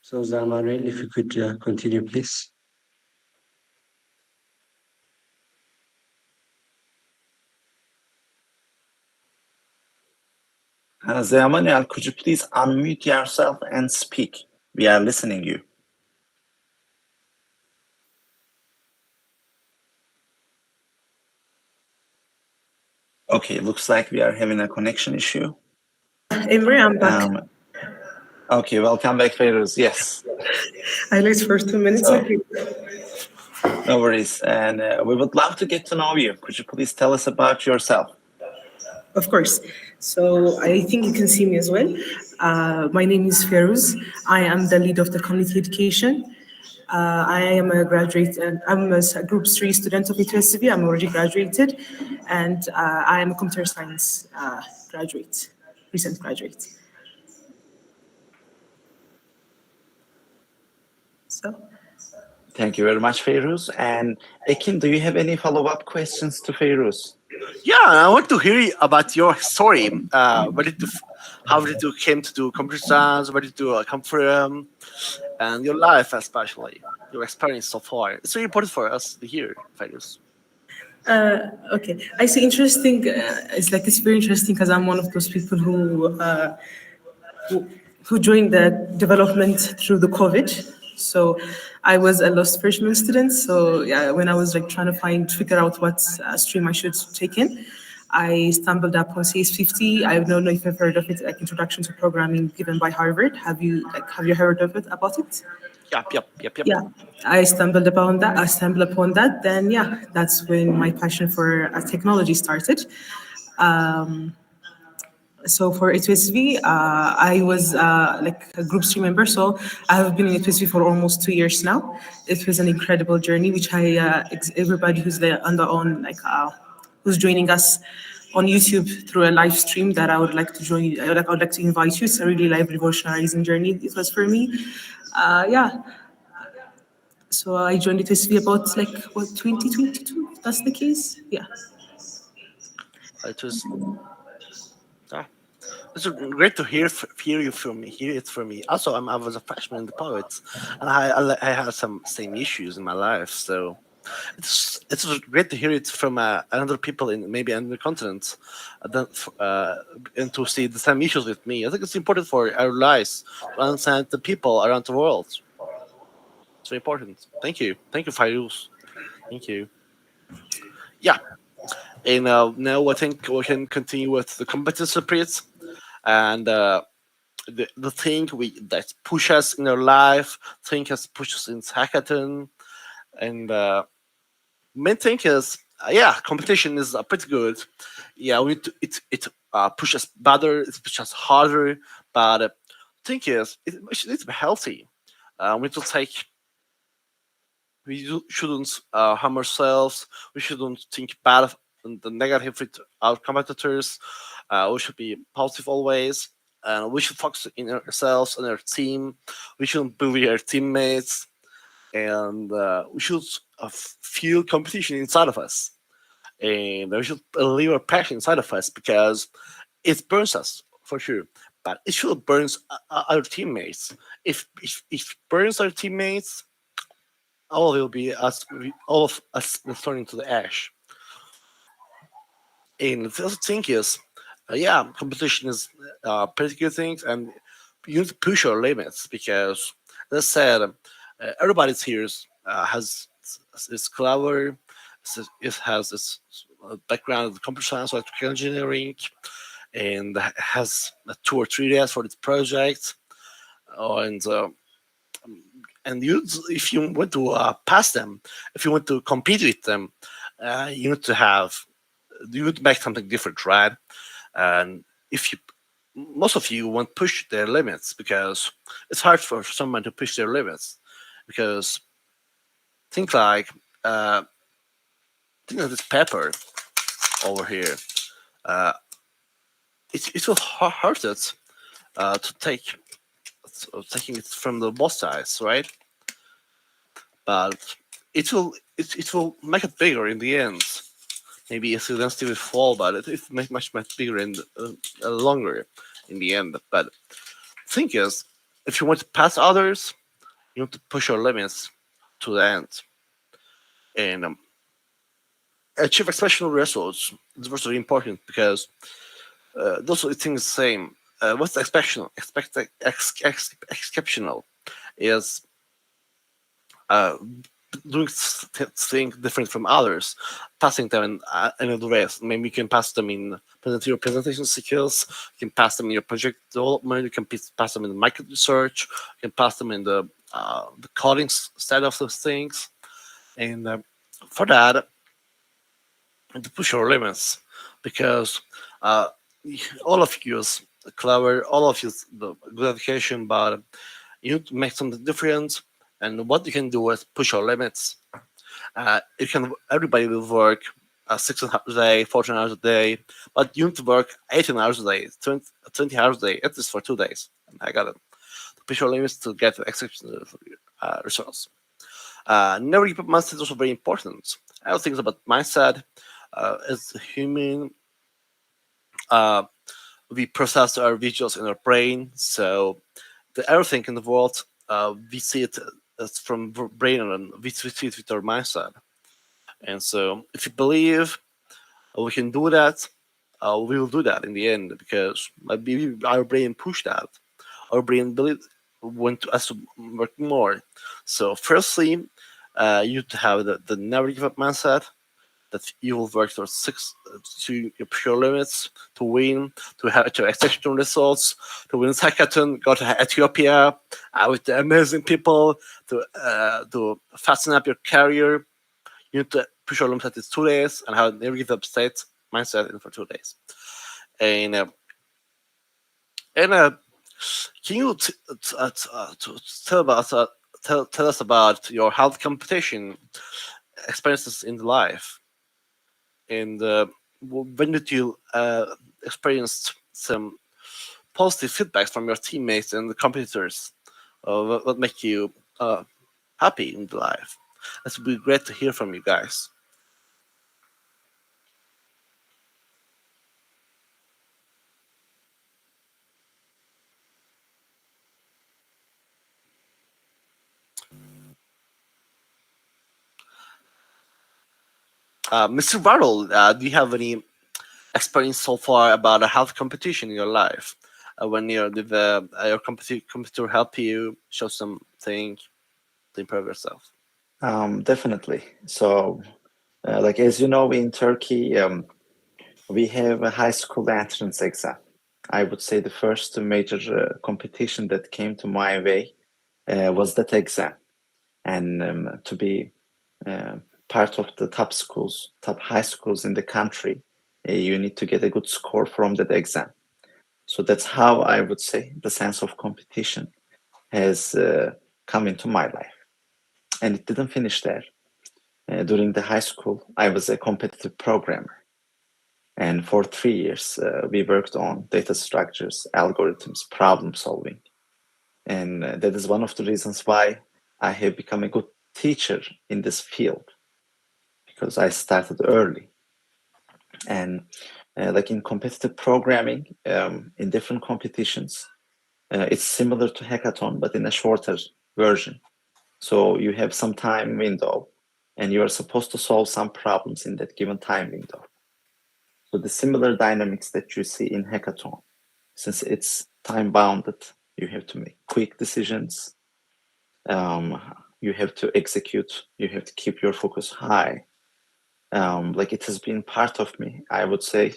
So, Manuel, if you could continue, please. Zeamaniel, could you please unmute yourself and speak? We are listening you. Okay, looks like we are having a connection issue. Emre, I'm back. Okay, welcome back, Feiruz. Yes. I left for 2 minutes. So, Okay. no worries. And we would love to get to know you. Could you please tell us about yourself? Of course. So I think you can see me as well. My name is Ferouz. I am the lead of the community education. I am a graduate, and I'm a Group 3 student of A2SV. I'm already graduated, and I am a computer science graduate, recent graduate. So. Thank you very much, Feiruz. And Ekin, do you have any follow-up questions to Feiruz? Yeah, I want to hear about your story. How did you came to do computer science? Where did you come from? And your life, especially your experience so far. It's really important for us to hear, Feiruz. Okay, I see. Interesting. It's very interesting because I'm one of those people who joined the development through the COVID. So I was a lost freshman student. So yeah, when I was trying to figure out what stream I should take in, I stumbled upon CS50. I don't know if you've heard of it, like Introduction to Programming given by Harvard. Have you heard of it about it? Yep. Yeah, I stumbled upon that. Then yeah, that's when my passion for technology started. So for A2SV, I was a Group 3 member. So I have been in A2SV for almost 2 years now. It was an incredible journey, which everybody who's there who's joining us on YouTube through a live stream that I would like to join. I would like to invite you. It's a really live revolutionizing journey. It was for me. Yeah. So I joined A2SV about 2022. If that's the case. Yeah. It's great to hear it from me. Also, I was a freshman in the poets, and I had some same issues in my life. So it's great to hear it from other people in maybe another continent, and to see the same issues with me. I think it's important for our lives to understand the people around the world. It's very important. Thank you, Fairuz. Thank you. Yeah, and now I think we can continue with the competitive spirit and the thing that push us in our life, thing has pushed us in hackathon, and main thing is competition is pretty good. Yeah, it pushes better, it pushes harder, but thing is it needs to be healthy. We need to take shouldn't harm ourselves. We shouldn't think bad of the negative with our competitors. We should be positive always. And we should focus in ourselves and our team. We shouldn't bully our teammates. And we should feel competition inside of us. And we should leave our passion inside of us because it burns us for sure. But it should burn our teammates. If it burns our teammates, all will be us. All of us returning to the ash. And the other thing is, yeah, competition is pretty good thing, and you need to push your limits because, as I said, everybody's here is clever. It has its background in computer science, electrical engineering, and has 2 or 3 days for this project. And you, if you want to pass them, if you want to compete with them, you need to make something different, right? And if you, most of you won't push their limits because it's hard for someone to push their limits because think like this pepper over here. It will hurt it to taking it from the both sides, right? But it will make it bigger in the end. Maybe its density will fall, but it make much bigger and longer in the end. But thing is, if you want to pass others, you have to push your limits to the end and achieve exceptional results. It's very important because those are things the same. What's exceptional? Exceptional is doing things different from others, passing them in another ways. Maybe you can pass them in your presentation skills, you can pass them in your project development, you can pass them in the market research, you can pass them in the coding side of those things. And for that, you have to push your limits because all of you is clever, all of you is the good education, but you need to make something different. And what you can do is push your limits. Everybody will work 16 hours a day, 14 hours a day, but you need to work 18 hours a day, 20 hours a day, at least for 2 days. And I got it. Push your limits to get exceptional results. Never give up mindset is also very important. I don't think about mindset. As a human, we process our visuals in our brain, so everything in the world, we see it as from brain and we see it with our mindset. And so if you believe we can do that, we will do that in the end because maybe our brain pushed that. Our brain want us to work more. So firstly, you have to have the never give up mindset, that you will work towards to your limits to win, to have exceptional results, to win Hackathon, go to Ethiopia with the amazing people, to fasten up your career. You need to push your limits at least 2 days and have a never give up state mindset in for 2 days. And can you tell us about your health competition experiences in life? And when did you experience some positive feedbacks from your teammates and the competitors? What make you happy in life? It would be great to hear from you guys. Mr. Varol, do you have any experience so far about a health competition in your life? When your competitor help you show something to improve yourself? Definitely. So, like as you know, in Turkey, we have a high school entrance exam. I would say the first major competition that came to my way was that exam, and to be part of the top high schools in the country, you need to get a good score from that exam. So that's how I would say the sense of competition has come into my life. And it didn't finish there. During the high school, I was a competitive programmer. And for 3 years, we worked on data structures, algorithms, problem solving. And that is one of the reasons why I have become a good teacher in this field, because I started early. And like in competitive programming, in different competitions, it's similar to Hackathon, but in a shorter version. So you have some time window, and you are supposed to solve some problems in that given time window. So the similar dynamics that you see in Hackathon, since it's time bounded, you have to make quick decisions. You have to execute. You have to keep your focus high. Like it has been part of me, I would say,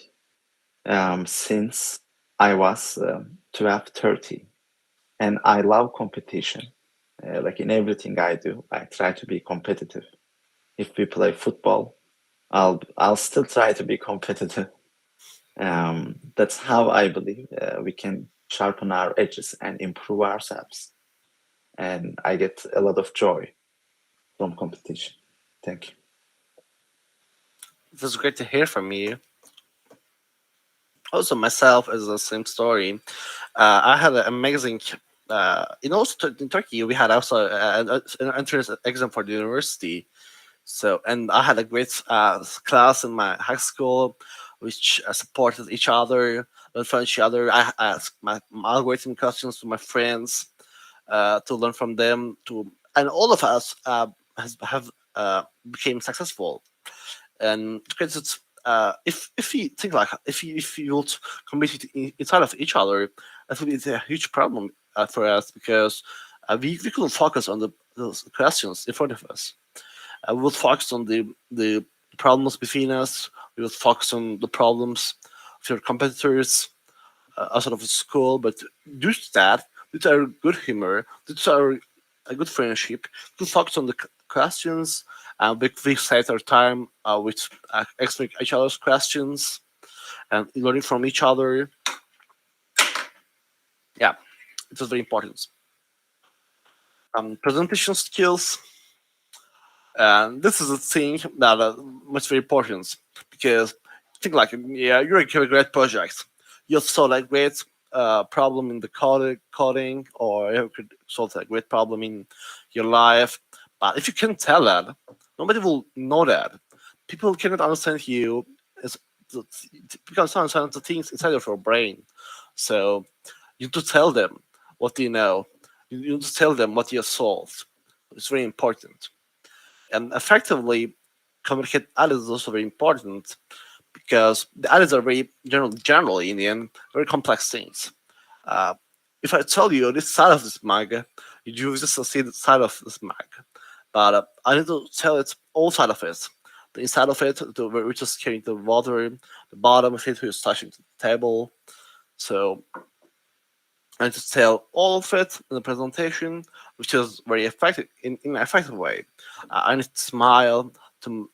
since I was 12, 13. And I love competition. Like in everything I do, I try to be competitive. If we play football, I'll still try to be competitive. That's how I believe we can sharpen our edges and improve ourselves. And I get a lot of joy from competition. Thank you. It was great to hear from you. Also, myself is the same story. I had an amazing. In Turkey, we had also an entrance exam for the university. So, and I had a great class in my high school, which supported each other, learned from each other. I asked my algorithm questions to my friends to learn from them. And all of us have became successful. And because it's if you think like if you would compete inside of each other, that would be a huge problem for us, because we couldn't focus on those questions in front of us. We would focus on the problems between us. We would focus on the problems of your competitors outside of school. But due to that, due to our good humor, due to our a good friendship, we could focus on the questions. We set our time with answering each other's questions and learning from each other. Yeah, it was very important. Presentation skills. And this is a thing that much very important, because think like, yeah, you're a great project. You solve a great problem in the coding, or you could solve a great problem in your life. But if you can't tell that, nobody will know that. People cannot understand you. People can't understand the things inside of your brain. So you need to tell them what you know. You need to tell them what you have solved. It's very important. And effectively, communicate ads is also very important, because the ads are very generally in the end very complex things. If I tell you this side of this mug, you just see the side of this mug, but I need to tell it all side of it. The inside of it, we're just carrying the water. The bottom of it, who's touching the table. So I need to tell all of it in the presentation, which is very effective in an effective way. I need to smile to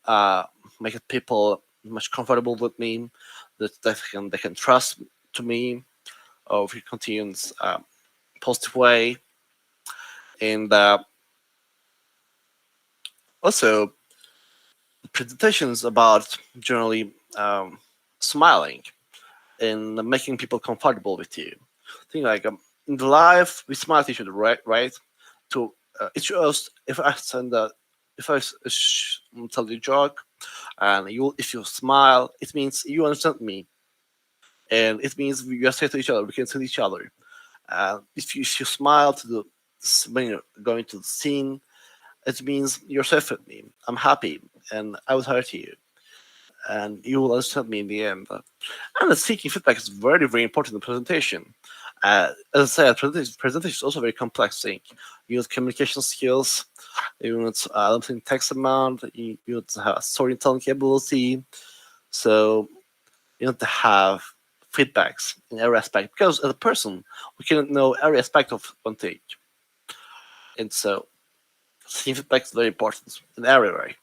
make it people much comfortable with me, that they can trust to me, or if it continues positive way. And also presentations about generally smiling and making people comfortable with you. Think like in the life we smile at each other, right? To it shows if I tell you a joke, and if you smile, it means you understand me, and it means we are safe to each other. We can see each other. If you smile when you're going to the scene, it means you're safe with me. I'm happy, and I will hurt you, and you will understand me in the end. And the seeking feedback is very, very important in the presentation. As I said, presentation is also a very complex thing. You need communication skills, you need limiting text amount, you need to have storytelling ability. So you need to have feedbacks in every aspect, because as a person, we cannot know every aspect of one thing. And so seeking feedback is very important in every way.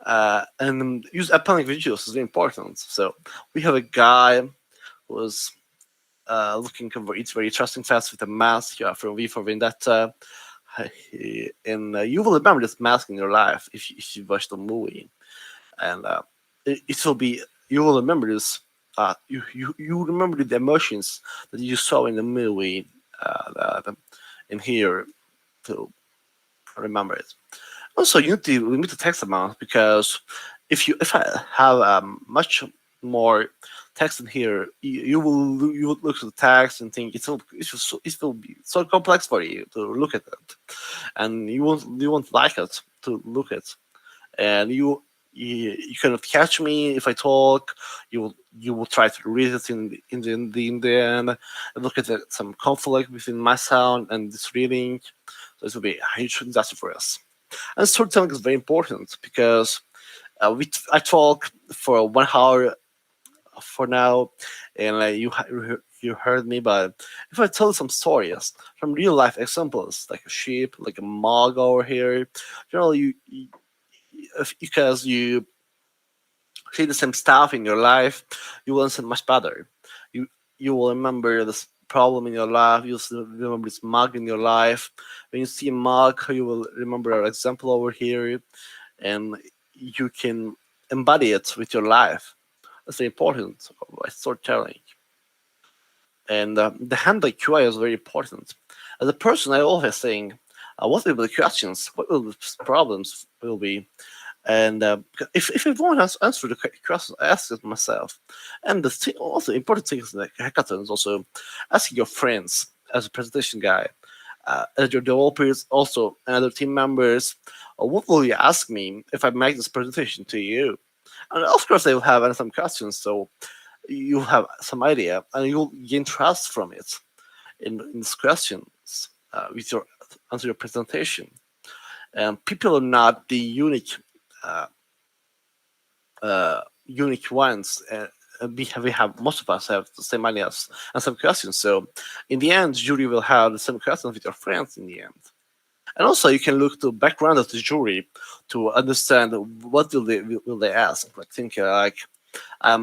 And use appending visuals is very important. So we have a guy who was looking for it's very interesting fast with a mask from V for Vendetta, and you will remember this mask in your life if you watch the movie, and it will be, you will remember this. You remember the emotions that you saw in the movie in here to remember it. Also, you need to limit the text amount, because if I have much more text in here, you will look at the text and think it will be so complex for you to look at it, and you won't like it to look at, and you cannot catch me if I talk. You will try to read it in the end, and look at some conflict between my sound and this reading. So it will be a huge disaster for us. And storytelling is very important, because I talk for 1 hour for now, and you heard me. But if I tell some stories from real life examples, like a sheep, like a mug over here, because you see the same stuff in your life, you will understand much better. You will remember this problem in your life. You'll remember this mug in your life. When you see a mug, you will remember an example over here, and you can embody it with your life. That's very important by storytelling. And the hand like QI is very important. As a person, I always think, what will be the questions? What will the problems will be? And if everyone has answered the question, I ask it myself. And the thing, also important thing is like hackathon is also asking your friends as a presentation guy, as your developers, also and other team members, what will you ask me if I make this presentation to you? And of course, they will have some questions, so you have some idea, and you'll gain trust from it in these questions with your answer your presentation. And people are not the unique ones. We have most of us have the same ideas and some questions. So in the end, jury will have the same questions with your friends in the end. And also, you can look to the background of the jury to understand what will they ask. Like think like I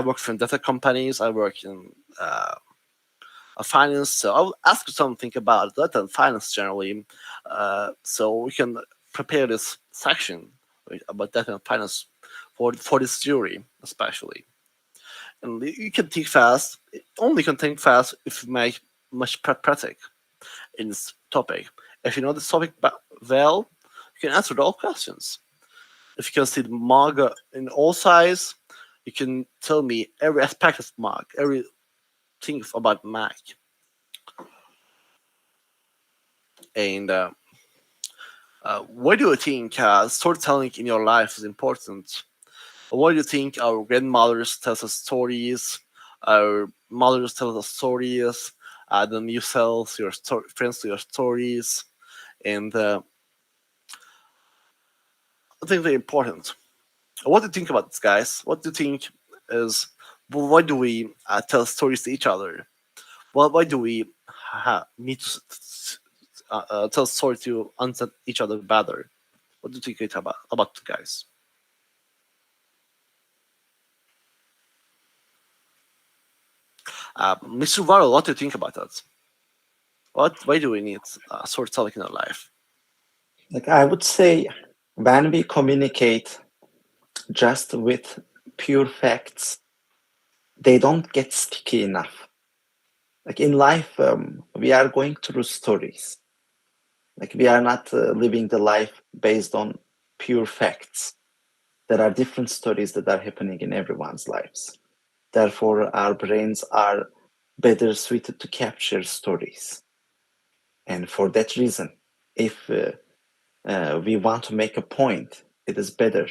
work for data companies. I work in finance, so I'll ask you something about data and finance generally, so we can prepare this section about data and finance for this jury especially. And you can think fast. Only can think fast if you make much practice in this topic. If you know this topic well, you can answer all questions. If you can see the mug in all size, you can tell me every aspect of mug, everything about mug. And why do you think storytelling in your life is important? Why do you think our grandmothers tell us stories, our mothers tell us stories, then you tell your friends your stories, and I think they're important. What do you think about this, guys? What do you think is, why do we tell stories to each other? Why do we need to tell stories to understand each other better? What do you think about the guys? Mr. Varel, what do you think about that? Why do we need storytelling in our life? Like I would say, when we communicate just with pure facts, they don't get sticky enough. Like in life, we are going through stories. Like we are not living the life based on pure facts. There are different stories that are happening in everyone's lives. Therefore, our brains are better suited to capture stories. And for that reason, if we want to make a point, it is better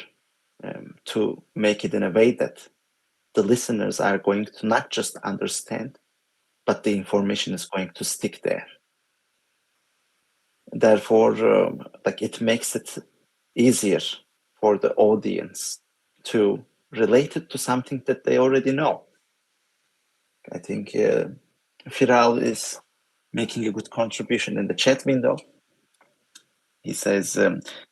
to make it in a way that the listeners are going to not just understand, but the information is going to stick there. Therefore, like it makes it easier for the audience to relate it to something that they already know. I think Firal is making a good contribution in the chat window. He says,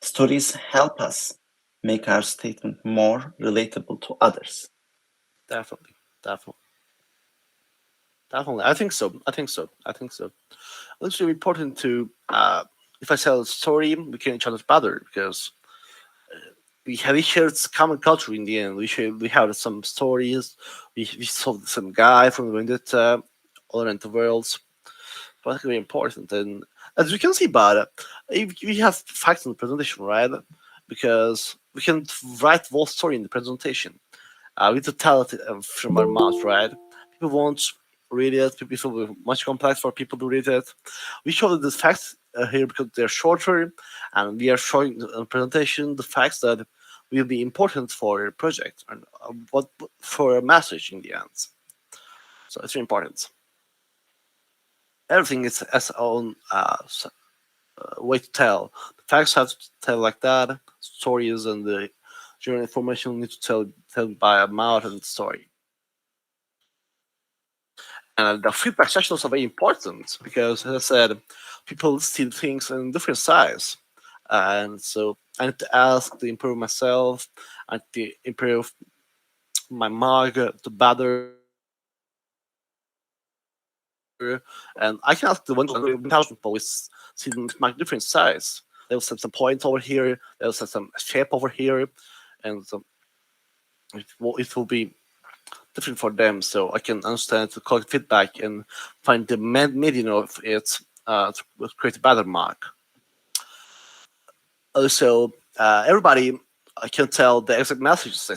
stories help us make our statement more relatable to others. Definitely. I think so. It's really important to if I tell a story, we can each other better because we share common culture in the end. We have some stories. We saw some guy from Vendetta all around the world. But very important. And as you can see, but if we have facts in the presentation, right? Because we can write whole story in the presentation. We need to tell it from our mouth, right? People won't read it. People will be much complex for people to read it. We show the facts here because they're shorter, and we are showing in the presentation the facts that will be important for a project and what for a message in the end. So it's very important. Everything is its own way to tell. The facts have to tell like that. Stories and the general information need to tell by a mouth and story. And the feedback sessions are very important because, as I said, people see things in different size. And so I need to ask to improve myself, and to improve my mug to better. And I can ask the 1,000 people with my different size. They'll set some points over here, they'll set some shape over here, and it will be different for them, so I can understand to collect feedback and find the median of it to create a better mark. Also, everybody can tell the exact messages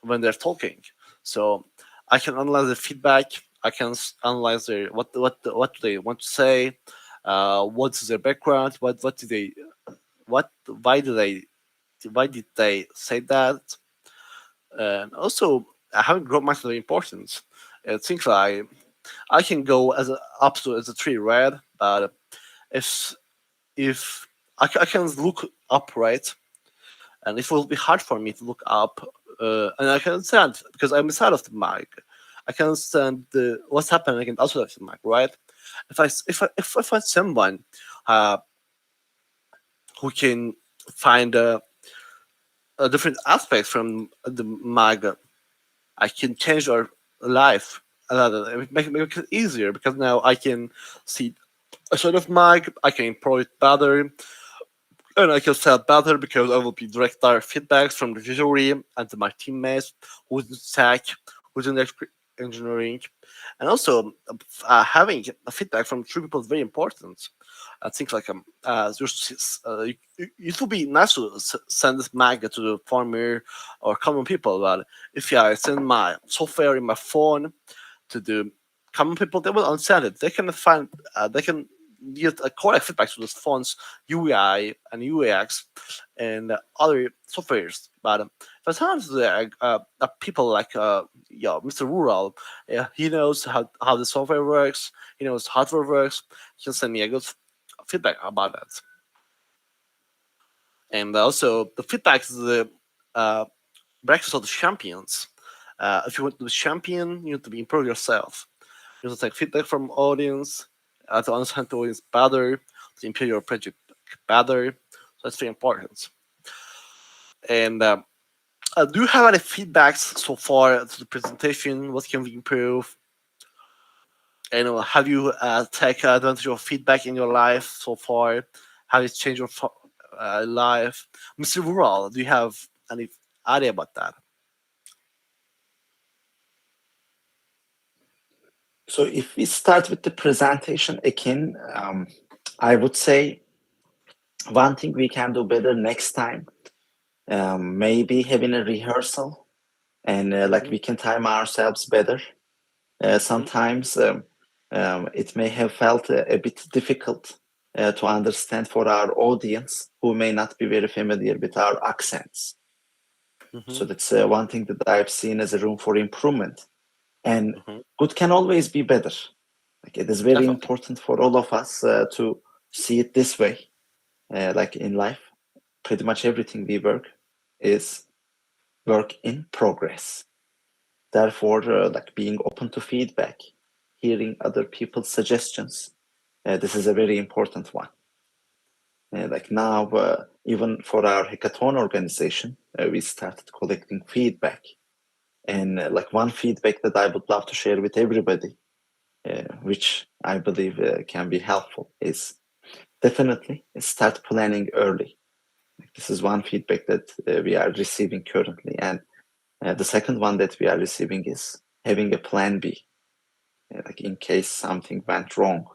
when they're talking, so I can analyze the feedback. I can analyze their what do they want to say, what is their background, why did they say that, and also having growth mindset is very important. It seems like I can go as up to as a tree, right? But if I can look up, right, and it will be hard for me to look up, and I can understand because I'm inside of the mic. I can understand what's happening outside of the mic, right? If I find someone who can find a different aspect from the mic, I can change our life a lot. Make it easier because now I can see a sort of mic. I can improve it better, and I can sell better because I will be direct feedbacks from the jury and to my teammates who's in tech, who's in engineering, and also having a feedback from three people is very important. I think like it would be nice to send this mag to the farmer or common people, but if I send my software in my phone to the common people, they will understand it. They can find they can get a correct feedback to those phones, UI and UX and other softwares. But sometimes people like Mr. Rural, he knows how the software works, he knows hardware works. He can send me a good feedback about that. And also the feedback is the breakfast of the champions. If you want to be champion, you need to improve yourself. You need to take feedback from audience, to understand the audience better, to improve your project better. So that's very important. And do you have any feedbacks so far to the presentation? What can we improve? And have you taken advantage of feedback in your life so far? How it changed your life? Mr. Rural, do you have any idea about that? So if we start with the presentation, Ekin, I would say one thing we can do better next time, maybe having a rehearsal and we can time ourselves better. Sometimes it may have felt a bit difficult to understand for our audience who may not be very familiar with our accents. So that's one thing that I've seen as a room for improvement. And good can always be better. Like it is very important for all of us to see it this way. Like in life, pretty much everything we work is work in progress. Therefore, like being open to feedback, hearing other people's suggestions, this is a very important one. Like now, even for our hackathon organization, we started collecting feedback. And like one feedback that I would love to share with everybody, which I believe can be helpful, is definitely start planning early. This is one feedback that we are receiving currently. And the second one that we are receiving is having a plan B. Like in case something went wrong,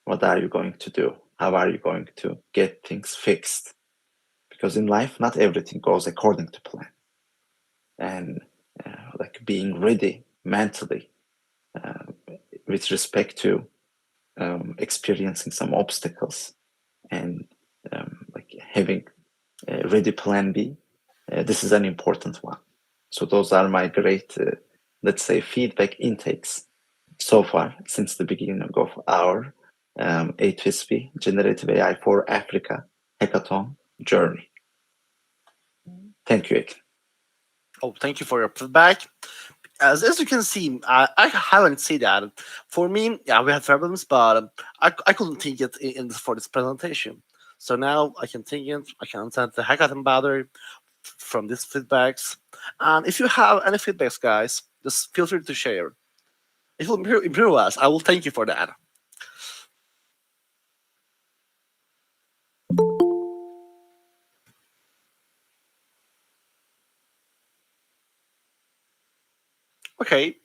what are you going to do? How are you going to get things fixed? Because in life, not everything goes according to plan. And like being ready mentally with respect to experiencing some obstacles and like having a ready plan B, this is an important one. So those are my great, let's say, feedback intakes so far since the beginning of our A2SV Generative AI for Africa Hackathon journey. Thank you, Ekin. Oh, thank you for your feedback. As you can see, I haven't seen that. For me, yeah, we had problems, but I couldn't think it for this presentation. So now I can think it. I can understand the hackathon better from these feedbacks. And if you have any feedbacks, guys, just feel free to share. It will improve us. I will thank you for that. Okay.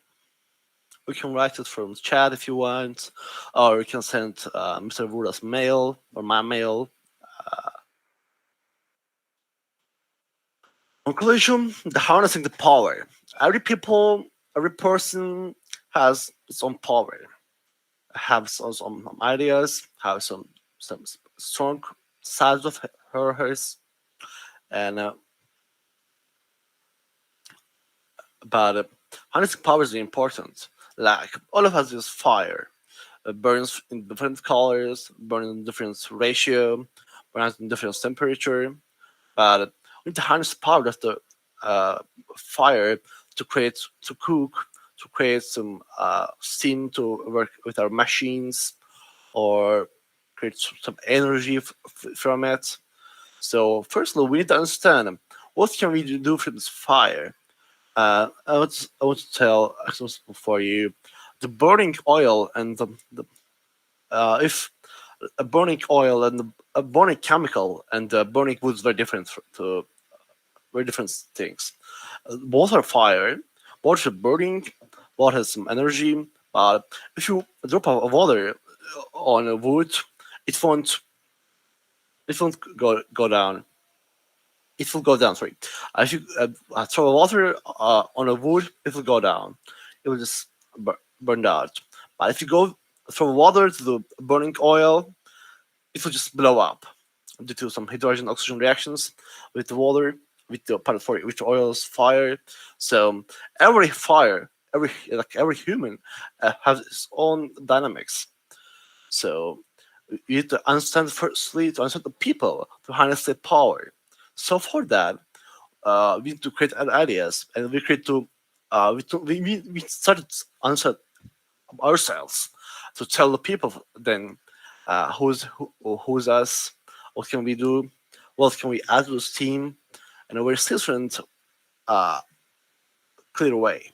We can write it from the chat if you want, or you can send Mr. Vura's mail or my mail. Conclusion: the harnessing the power. Every person has its own power. Have some ideas, have some strong sides of hers, and but harnessing power is important. Like all of us use fire. It burns in different colors, burns in different ratio, burns in different temperature. But we need to harness the power of the fire to cook, to create some steam to work with our machines, or create some energy from it. So firstly, we need to understand what can we do from this fire. I want to tell example for you. The burning oil and if a burning oil and a burning chemical and burning wood is very different to very different things. Both are fire, both are burning, both has some energy. But if you drop a water on a wood, it won't go down. It will go down. Sorry, if you throw water on a wood, it will go down. It will just burn out. But if you go throw water to the burning oil, it will just blow up due to some hydrogen oxygen reactions with the water, with the with oil's fire. So every fire, every human has its own dynamics. So you need to understand firstly to understand the people to harness their power. So for that, we need to create ideas, and we create to we started to answer ourselves to tell the people then who's us, what can we do, what can we add to this team, and we're still different clear way.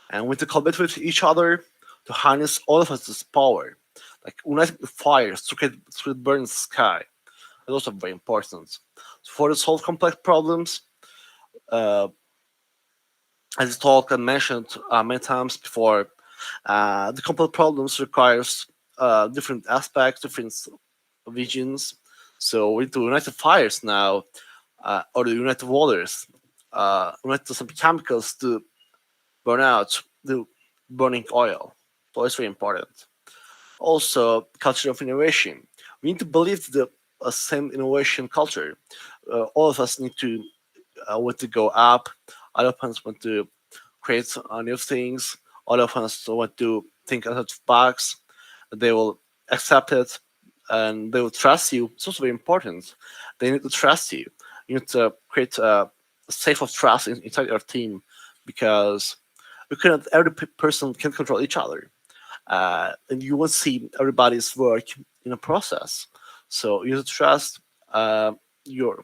And we need to collaborate with each other to harness all of us' power, like uniting the fires to create burn the sky. That's also very important. So for to solve complex problems, as I talked and mentioned many times before, the complex problems requires different aspects, different visions. So we need to unite the fires now, or to unite the waters, unite some chemicals to burn out the burning oil. So it's very important. Also, culture of innovation. We need to believe the same innovation culture. All of us need to want to go up. All of us want to create new things. All of us want to think out of the box. They will accept it, and they will trust you. It's also very important. They need to trust you. You need to create a safe of trust inside your team, because you cannot. Every person can control each other, and you won't see everybody's work in a process. So you need to trust your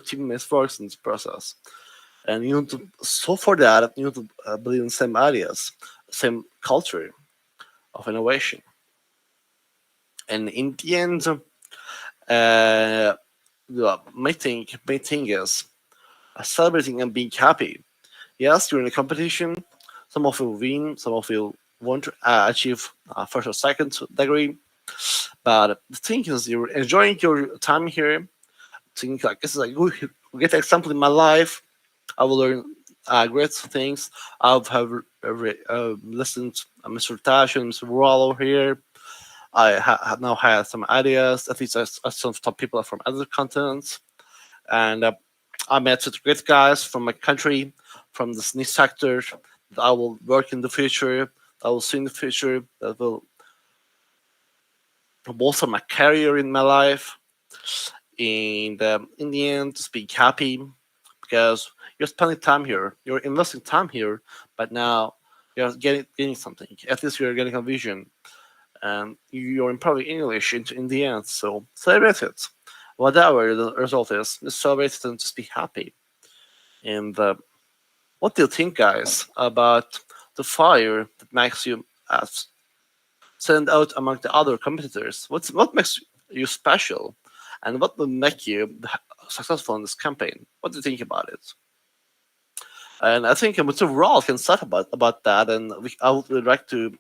teammates' works in this process, and you need to. So for that, you need to believe in the same ideas, same culture of innovation. And in the end, my thing is celebrating and being happy. Yes, you're in a competition. Some of you win, some of you won't achieve first or second degree. But the thing is, you're enjoying your time here. Think like this is a good example in my life. I will learn great things. I've listened to Mr. Tash and Mr. Wallo here. I have now had some ideas, at least as some top people from other continents. And I met with great guys from my country, from this niche sector that I will work in the future, I will see in the future, that will bolster my career in my life. And in the end, just be happy because you're spending time here, you're investing time here, but now you're getting something. At least you're getting a vision, and you're improving English in the end. So celebrate it. Whatever the result is, just celebrate it and just be happy. And what do you think, guys, about the fire that makes you stand out among the other competitors? What makes you special, and what will make you successful in this campaign? What do you think about it? And I think Mr. Rawl can start about that, and I would really like to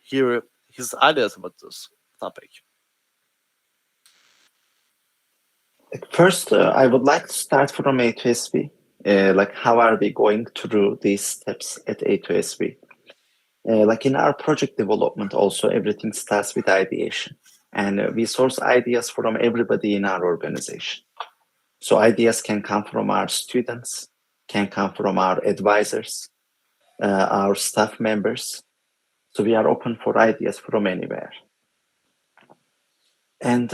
hear his ideas about this topic. First, I would like to start from A2SV. Like, how are we going through these steps at A2SV? Like in our project development, also everything starts with ideation, and we source ideas from everybody in our organization. So ideas can come from our students, can come from our advisors, our staff members. So we are open for ideas from anywhere. And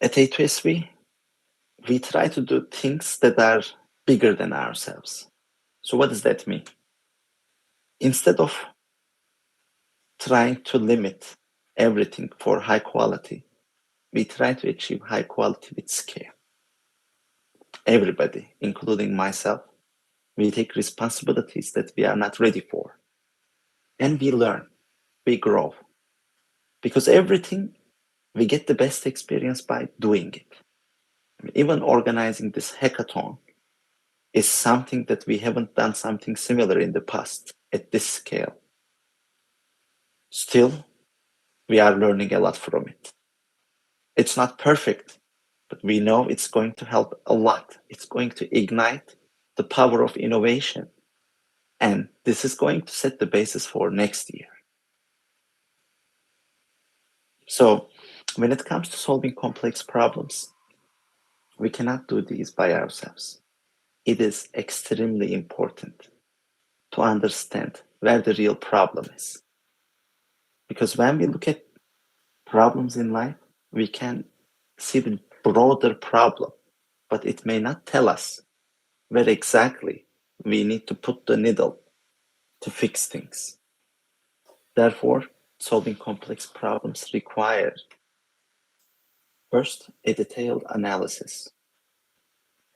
at A2SV, we try to do things that are bigger than ourselves. So what does that mean? Instead of trying to limit everything for high quality, we try to achieve high quality with scale. Everybody, including myself, we take responsibilities that we are not ready for. And we learn, we grow. Because everything, we get the best experience by doing it. Even organizing this hackathon is something that we haven't done something similar in the past at this scale. Still, we are learning a lot from it. It's not perfect, but we know it's going to help a lot. It's going to ignite the power of innovation. And this is going to set the basis for next year. So when it comes to solving complex problems, we cannot do these by ourselves. It is extremely important to understand where the real problem is. Because when we look at problems in life, we can see the broader problem, but it may not tell us where exactly we need to put the needle to fix things. Therefore, solving complex problems require, first, a detailed analysis,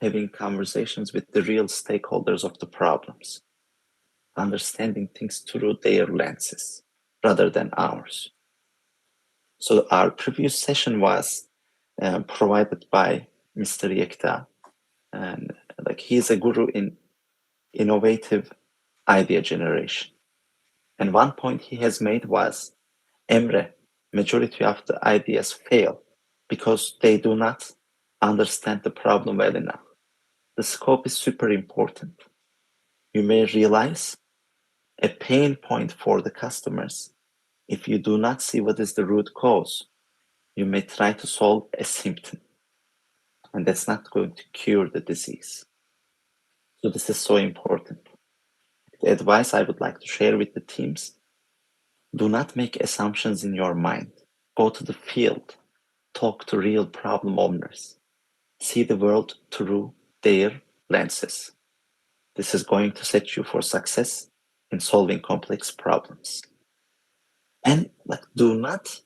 having conversations with the real stakeholders of the problems, understanding things through their lenses rather than ours. So our previous session was provided by Mr. Yekta, and like he's a guru in innovative idea generation. And one point he has made was, Emre, majority of the ideas fail because they do not understand the problem well enough. The scope is super important. You may realize a pain point for the customers. If you do not see what is the root cause, you may try to solve a symptom, and that's not going to cure the disease. So this is so important. The advice I would like to share with the teams, do not make assumptions in your mind. Go to the field, talk to real problem owners, see the world through their lenses. This is going to set you for success in solving complex problems. And do not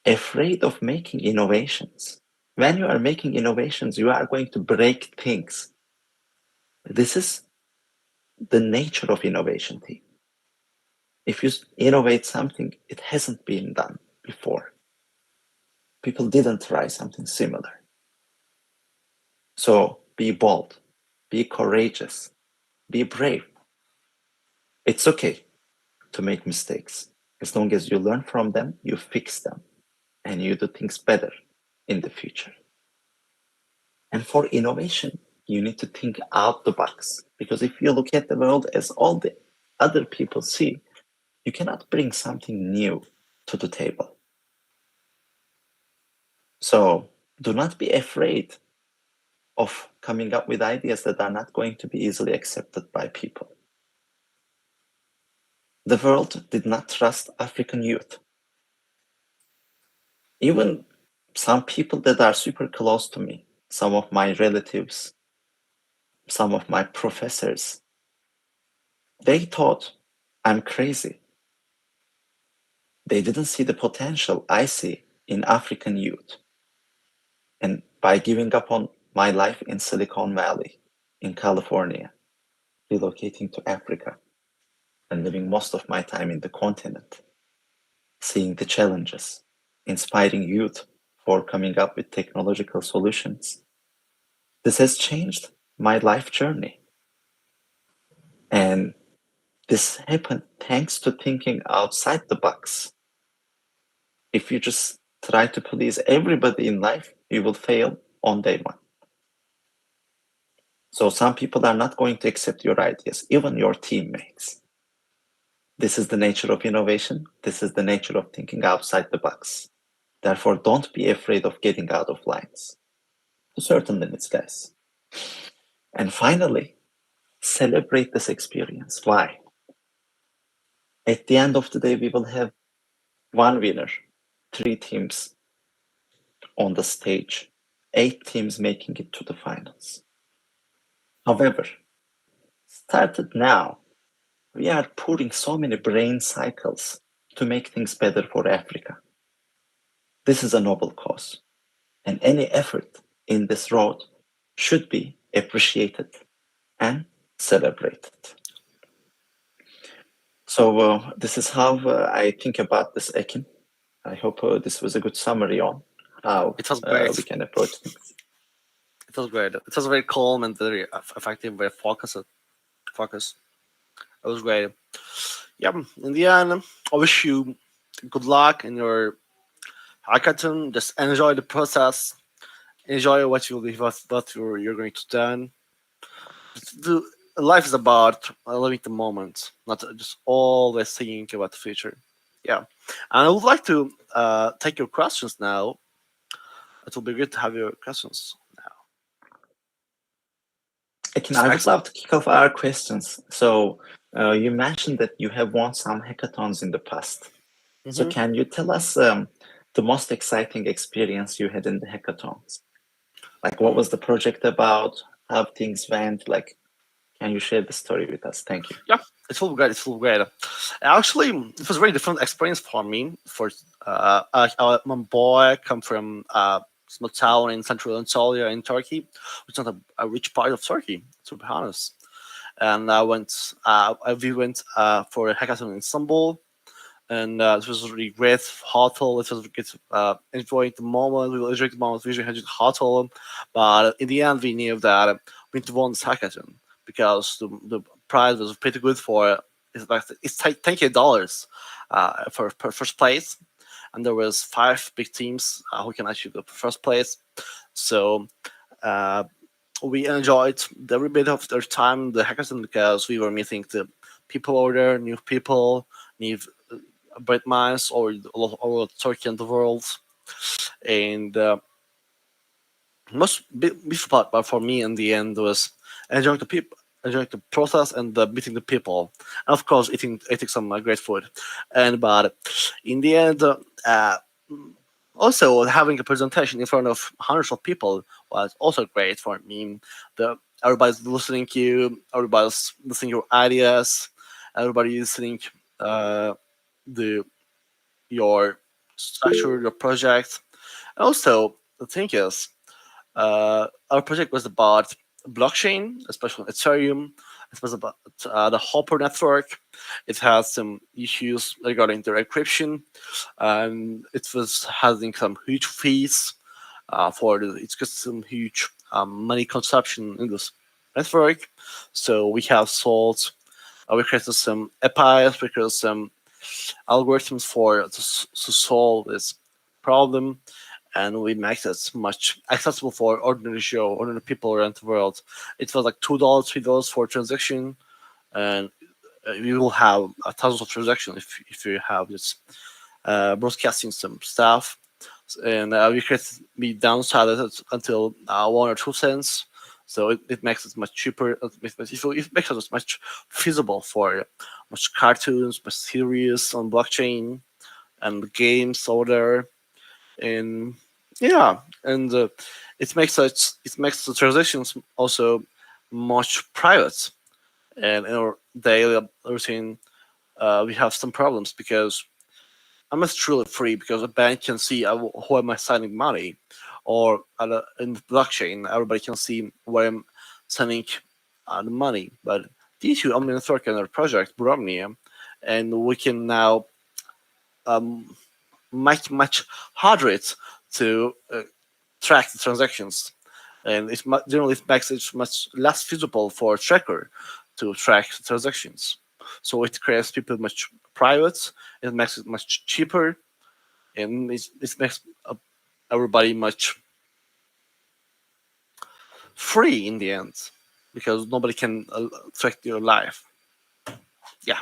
afraid of making innovations. When you are making innovations, you are going to break things. This is the nature of innovation team. If you innovate something, it hasn't been done before. people didn't try something similar. So be bold, be courageous, be brave. It's okay to make mistakes. As long as you learn from them, you fix them, and you do things better in the future. And for innovation, you need to think out the box, because if you look at the world as all the other people see, you cannot bring something new to the table. So do not be afraid of coming up with ideas that are not going to be easily accepted by people. The world did not trust African youth. Even some people that are super close to me, some of my relatives, some of my professors, they thought I'm crazy. They didn't see the potential I see in African youth. And by giving up on my life in Silicon Valley, in California, relocating to Africa, and living most of my time in the continent, seeing the challenges, inspiring youth for coming up with technological solutions, this has changed my life journey. And this happened thanks to thinking outside the box. If you just try to please everybody in life, you will fail on day one. So some people are not going to accept your ideas, even your teammates. This is the nature of innovation. This is the nature of thinking outside the box. Therefore, don't be afraid of getting out of lines. To certain limits, guys. And finally, celebrate this experience. Why? At the end of the day, we will have one winner, 3 teams on the stage, 8 teams making it to the finals. However, started now, we are pouring so many brain cycles to make things better for Africa. This is a noble cause, and any effort in this road should be appreciated and celebrated. So this is how I think about this, Ekin. I hope this was a good summary on how It was great. we can approach things. It was great. It was very calm and very effective, very focused. It was great. Yeah, in the end, I wish you good luck in your hackathon. Just enjoy the process. Enjoy what you're going to do. Life is about living the moment, not just always thinking about the future. Yeah, and I would like to take your questions now. It will be good to have your questions now. Ekin, I would love to kick off our questions. So you mentioned that you have won some hackathons in the past. So can you tell us the most exciting experience you had in the hackathons? Like, what was the project about? How things went? Like, can you share the story with us? Thank you. Yeah, it's all great. It's all great. Actually, it was a very different experience for me. For my boy come from a small town in central Anatolia in Turkey, which is not a rich part of Turkey, to be honest. And we went for a hackathon in Istanbul. And it was a really great hotel. It was good, enjoying the moment. We were enjoying the moment. We had a hotel, but in the end, we knew that we need to win this hackathon because the prize was pretty good for it's $10K for first place, and there was 5 big teams who can achieve the first place. So we enjoyed every bit of their time in the hackathon because we were meeting the people over there, new people, new bright minds all over Turkey and the world. And most beautiful part for me in the end was enjoying the people, enjoying the process, and meeting the people, and of course eating some great food. But in the end, also having a presentation in front of hundreds of people was also great for me. Everybody's listening to you, everybody's listening to your ideas, everybody listening your structure, your project. Also, the thing is, our project was about blockchain, especially Ethereum, It was about the Hopper network. It has some issues regarding their encryption, and it was having some huge fees it's got some huge money consumption in this network. So we have solved, we created some APIs, we created some algorithms to solve this problem, and we make it much accessible for ordinary people around the world. It was like $2, $3 for a transaction, and you will have thousands of transactions if you have this broadcasting some stuff. And we downside it until 1 or 2 cents, so it makes it much cheaper. It makes it much feasible for much cartoons, much series on blockchain, and games over there, and it makes the transactions also much private. And in our daily routine, we have some problems because I'm not truly free, because a bank can see who am I sending money, or in the blockchain, everybody can see where I'm sending the money. But the issue on the network and our project, Bromnia, and we can now make much harder it to track the transactions, and generally it makes it much less feasible for a tracker to track the transactions. So it creates people much private, it makes it much cheaper, and it makes everybody much free in the end, because nobody can track your life. Yeah.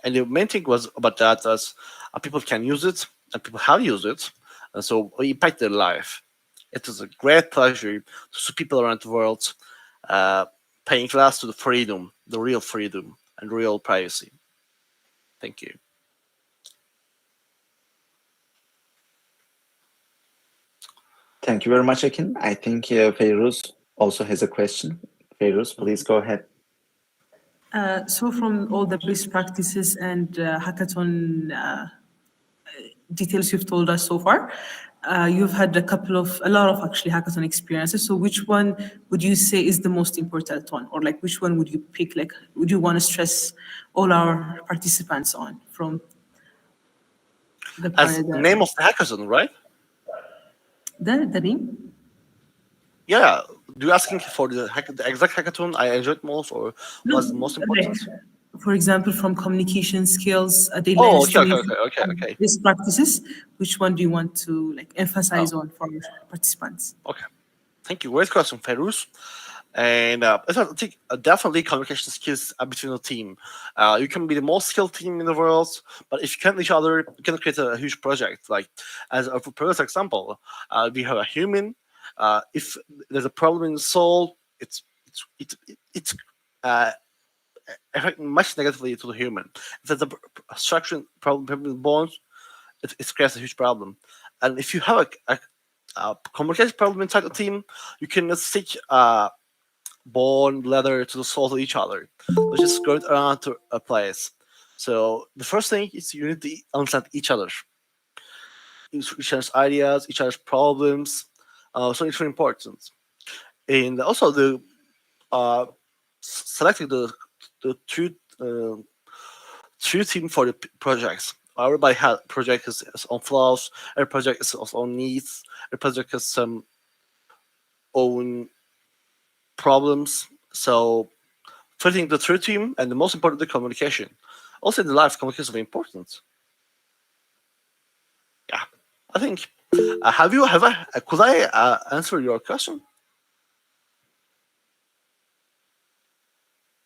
And the main thing was about that as people can use it, and people have used it, and so we impact their life. It is a great pleasure to see people around the world paying class to the freedom, the real freedom, and real privacy. Thank you. Thank you very much, Ekin. I think Feiruz also has a question. Feiruz, please go ahead. So from all the best practices and hackathon details you've told us so far, you've had a lot of actually hackathon experiences. So which one would you say is the most important one? Or like which one would you pick? Like, would you want to stress all our participants on from the name of the hackathon, right? The name? Yeah. Do you asking for the exact hackathon I enjoyed most, or was the most important? For example, from communication skills, daily okay. Best practices, which one do you want to emphasize on for your participants? Okay, thank you. Great question, Feiruz. And I think definitely communication skills between the team. You can be the most skilled team in the world, but if you can't each other, you can create a huge project. Like as a previous example, we have a human. If there's a problem in the soul, it's affecting much negatively to the human. If there's a structural problem in the bones, it creates a huge problem. And if you have a communication problem inside the team, you can stick bone, leather to the soul of each other, which is going around to a place. So the first thing is you need to understand each other, each other's ideas, each other's problems. So it's very important. And also the selecting the true team for the projects. Everybody has project has its own flaws. Every project has its own needs. Every project has some own problems. So fitting the true team, and the most important, the communication. Also in the life, communication is very important. Yeah, I think. Could I answer your question?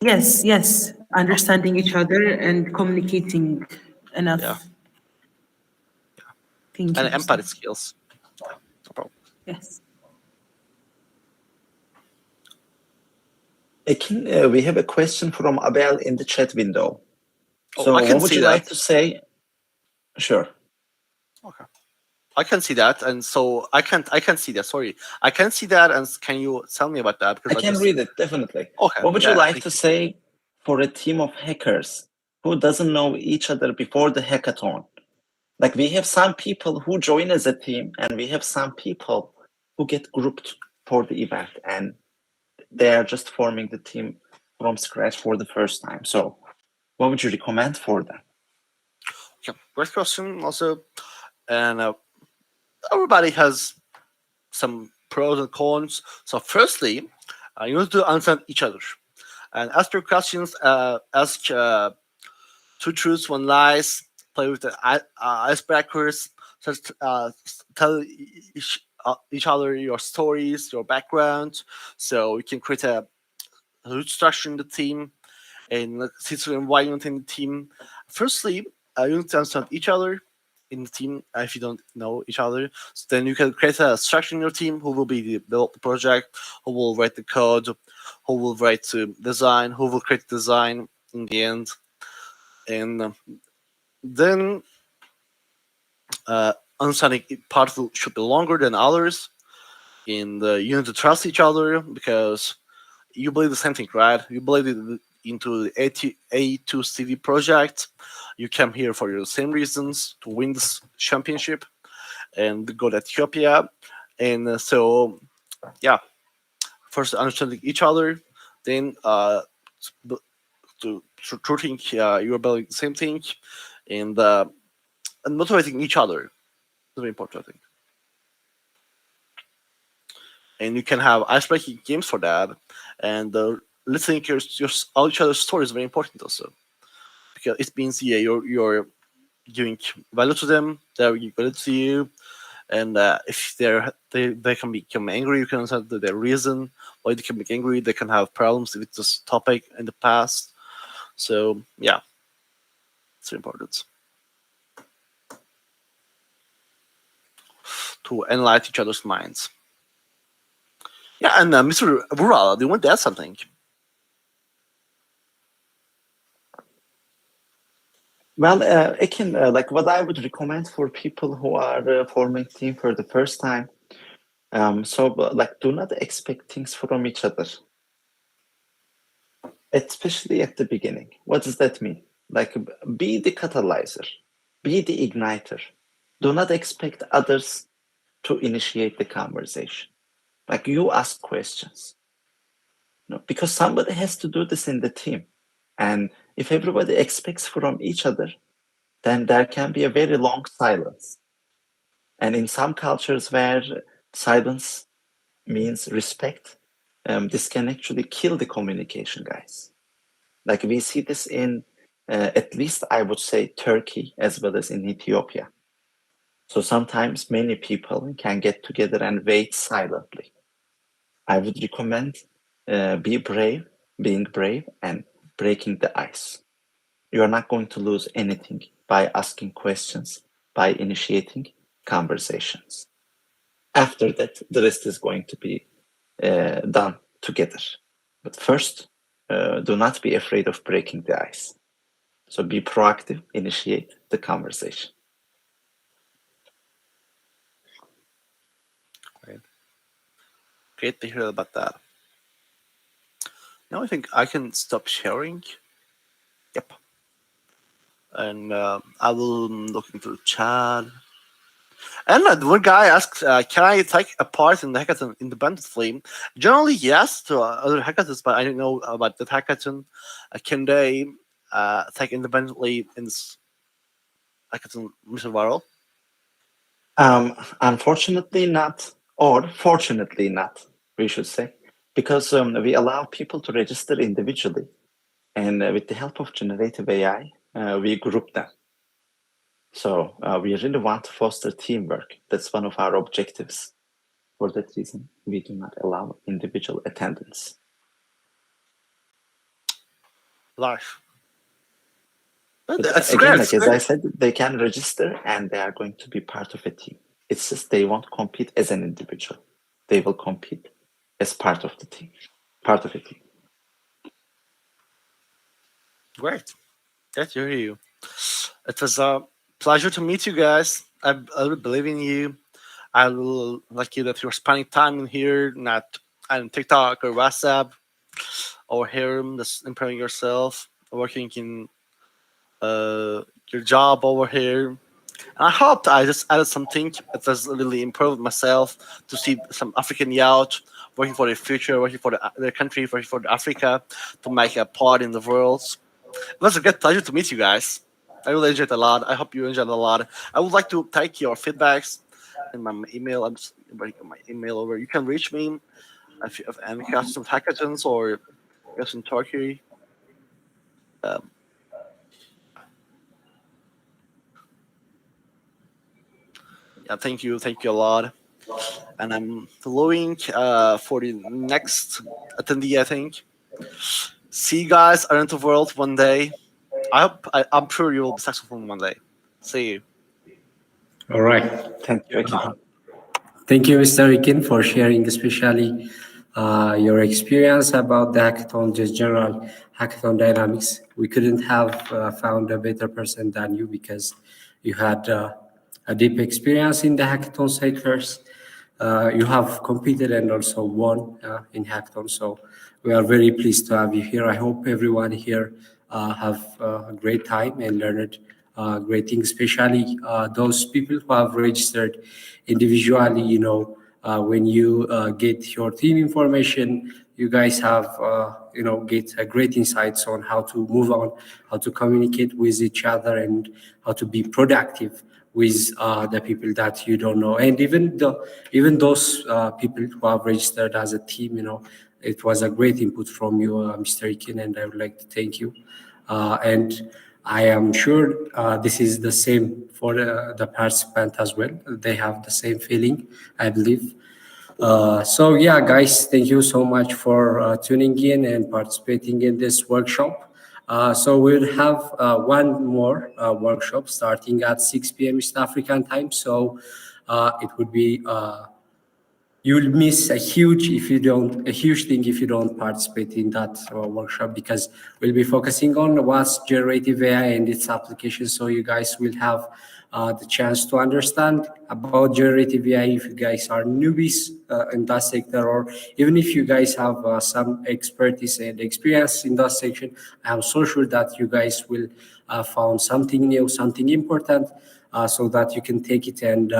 Yes. Understanding each other and communicating enough. Yeah. Thank you. And empathy skills. Yeah, no problem. Yes. Ekin, we have a question from Abel in the chat window. So what would you like to say? Sure. Okay. I can see that, and so I can see that. Sorry, I can see that, and can you tell me about that? Because I can read it definitely. Okay. What would you like to say for a team of hackers who doesn't know each other before the hackathon? Like we have some people who join as a team, and we have some people who get grouped for the event, and they are just forming the team from scratch for the first time. So what would you recommend for them? Okay, great question also. And everybody has some pros and cons. So firstly, you need to understand each other and ask your questions. Ask two truths, one lies. Play with the icebreakers. Just tell each other your stories, your background, so you can create a root structure in the team and sense of environment in the team. Firstly, you need to understand each other in the team. If you don't know each other, so then you can create a structure in your team. Who will develop the project? Who will write the code? Who will write the design? Who will create the design in the end? And then understanding part should be longer than others. And you need to trust each other because you believe the same thing, right? You believe into the A2SV project. You came here for the same reasons to win this championship and go to Ethiopia. And so, yeah, first understanding each other, then to think you're building the same thing, and motivating each other is very important, I think. And you can have icebreaking games for that, and listening to all each other's stories is very important also, because it means you're giving value to them, they're giving value to you, and if they can become angry, you can understand their reason why they can be angry. They can have problems with this topic in the past. So yeah, it's important to analyze each other's minds. Yeah, and Mr. Vural, do you want to add something? Well, Ekin, like what I would recommend for people who are forming team for the first time. Like, do not expect things from each other, especially at the beginning. What does that mean? Like, be the catalyzer, be the igniter. Do not expect others to initiate the conversation. Like, you ask questions. No, because somebody has to do this in the team. And if everybody expects from each other, then there can be a very long silence. And in some cultures where silence means respect, this can actually kill the communication, guys. Like, we see this in, at least I would say, Turkey as well as in Ethiopia. So sometimes many people can get together and wait silently. I would recommend being brave and breaking the ice. You are not going to lose anything by asking questions, by initiating conversations. After that, the rest is going to be done together. But first, do not be afraid of breaking the ice. So be proactive, initiate the conversation. Great to hear about that. Now I think I can stop sharing. Yep. And I will look into the chat. And one guy asked, can I take a part in the hackathon independently? Generally, yes, to other hackathons, but I don't know about that hackathon. Can they take independently in this hackathon, Mr. Varel? Unfortunately not, or fortunately not, we should say, because we allow people to register individually. And with the help of generative AI, we group them. So we really want to foster teamwork. That's one of our objectives. For that reason, we do not allow individual attendance. Live. But That's again, great. like as I said, they can register and they are going to be part of a team. It's just they won't compete as an individual. They will compete as part of the team, part of a team. Great. Glad to hear you. It was a pleasure to meet you guys. I believe in you. I will like you that you're spending time in here, not on TikTok or WhatsApp, or here, just improving yourself, working in your job over here. And I hope I just added something that has really improved myself to see some African youth working for the future, working for their country, working for Africa, to make a part in the world. It was a great pleasure to meet you guys. I really enjoyed it a lot. I hope you enjoyed it a lot. I would like to take your feedbacks in my email. I'm just bringing my email over. You can reach me if you have any questions, hackathons, or yes in Turkey. Yeah, thank you a lot. And I'm following for the next attendee, I think. See you guys around the world one day. I'm sure you will be successful one day. See you. All right. Thank you, Ekin. Thank you, Mr. Ekin, for sharing especially your experience about the hackathon, just general hackathon dynamics. We couldn't have found a better person than you because you had a deep experience in the hackathon sectors. You have competed and also won in hackathon. So we are very pleased to have you here. I hope everyone here have a great time and learned great things, especially those people who have registered individually. When you get your team information, you guys have get great insights on how to move on, how to communicate with each other, and how to be productive with the people that you don't know. And even those people who have registered as a team, it was a great input from you, Mr. Ekin, and I would like to thank you. And I am sure this is the same for the participant as well. They have the same feeling, I believe. So yeah, guys, thank you so much for tuning in and participating in this workshop. So we'll have one more workshop starting at 6 p.m. East African time. So it would be you'll miss a huge thing if you don't participate in that workshop, because we'll be focusing on what's generative AI and its applications. So you guys will have the chance to understand about generative AI if you guys are newbies in that sector, or even if you guys have some expertise and experience in that section. I'm so sure that you guys will found something new, something important, so that you can take it and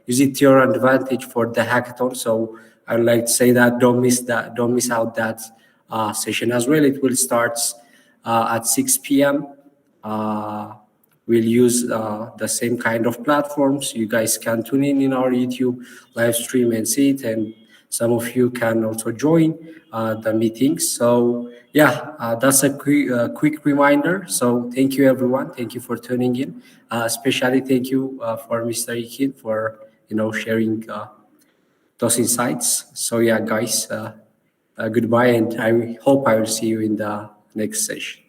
use it to your advantage for the hackathon. So I'd like to say that don't miss out that session as well. It will start at 6 p.m. We'll use the same kind of platforms. You guys can tune in our YouTube live stream and see it, and some of you can also join the meetings. So yeah, that's a quick reminder. So thank you, everyone. Thank you for tuning in. Especially thank you for Mr. Ekin for sharing those insights. So yeah, guys, goodbye, and I hope I will see you in the next session.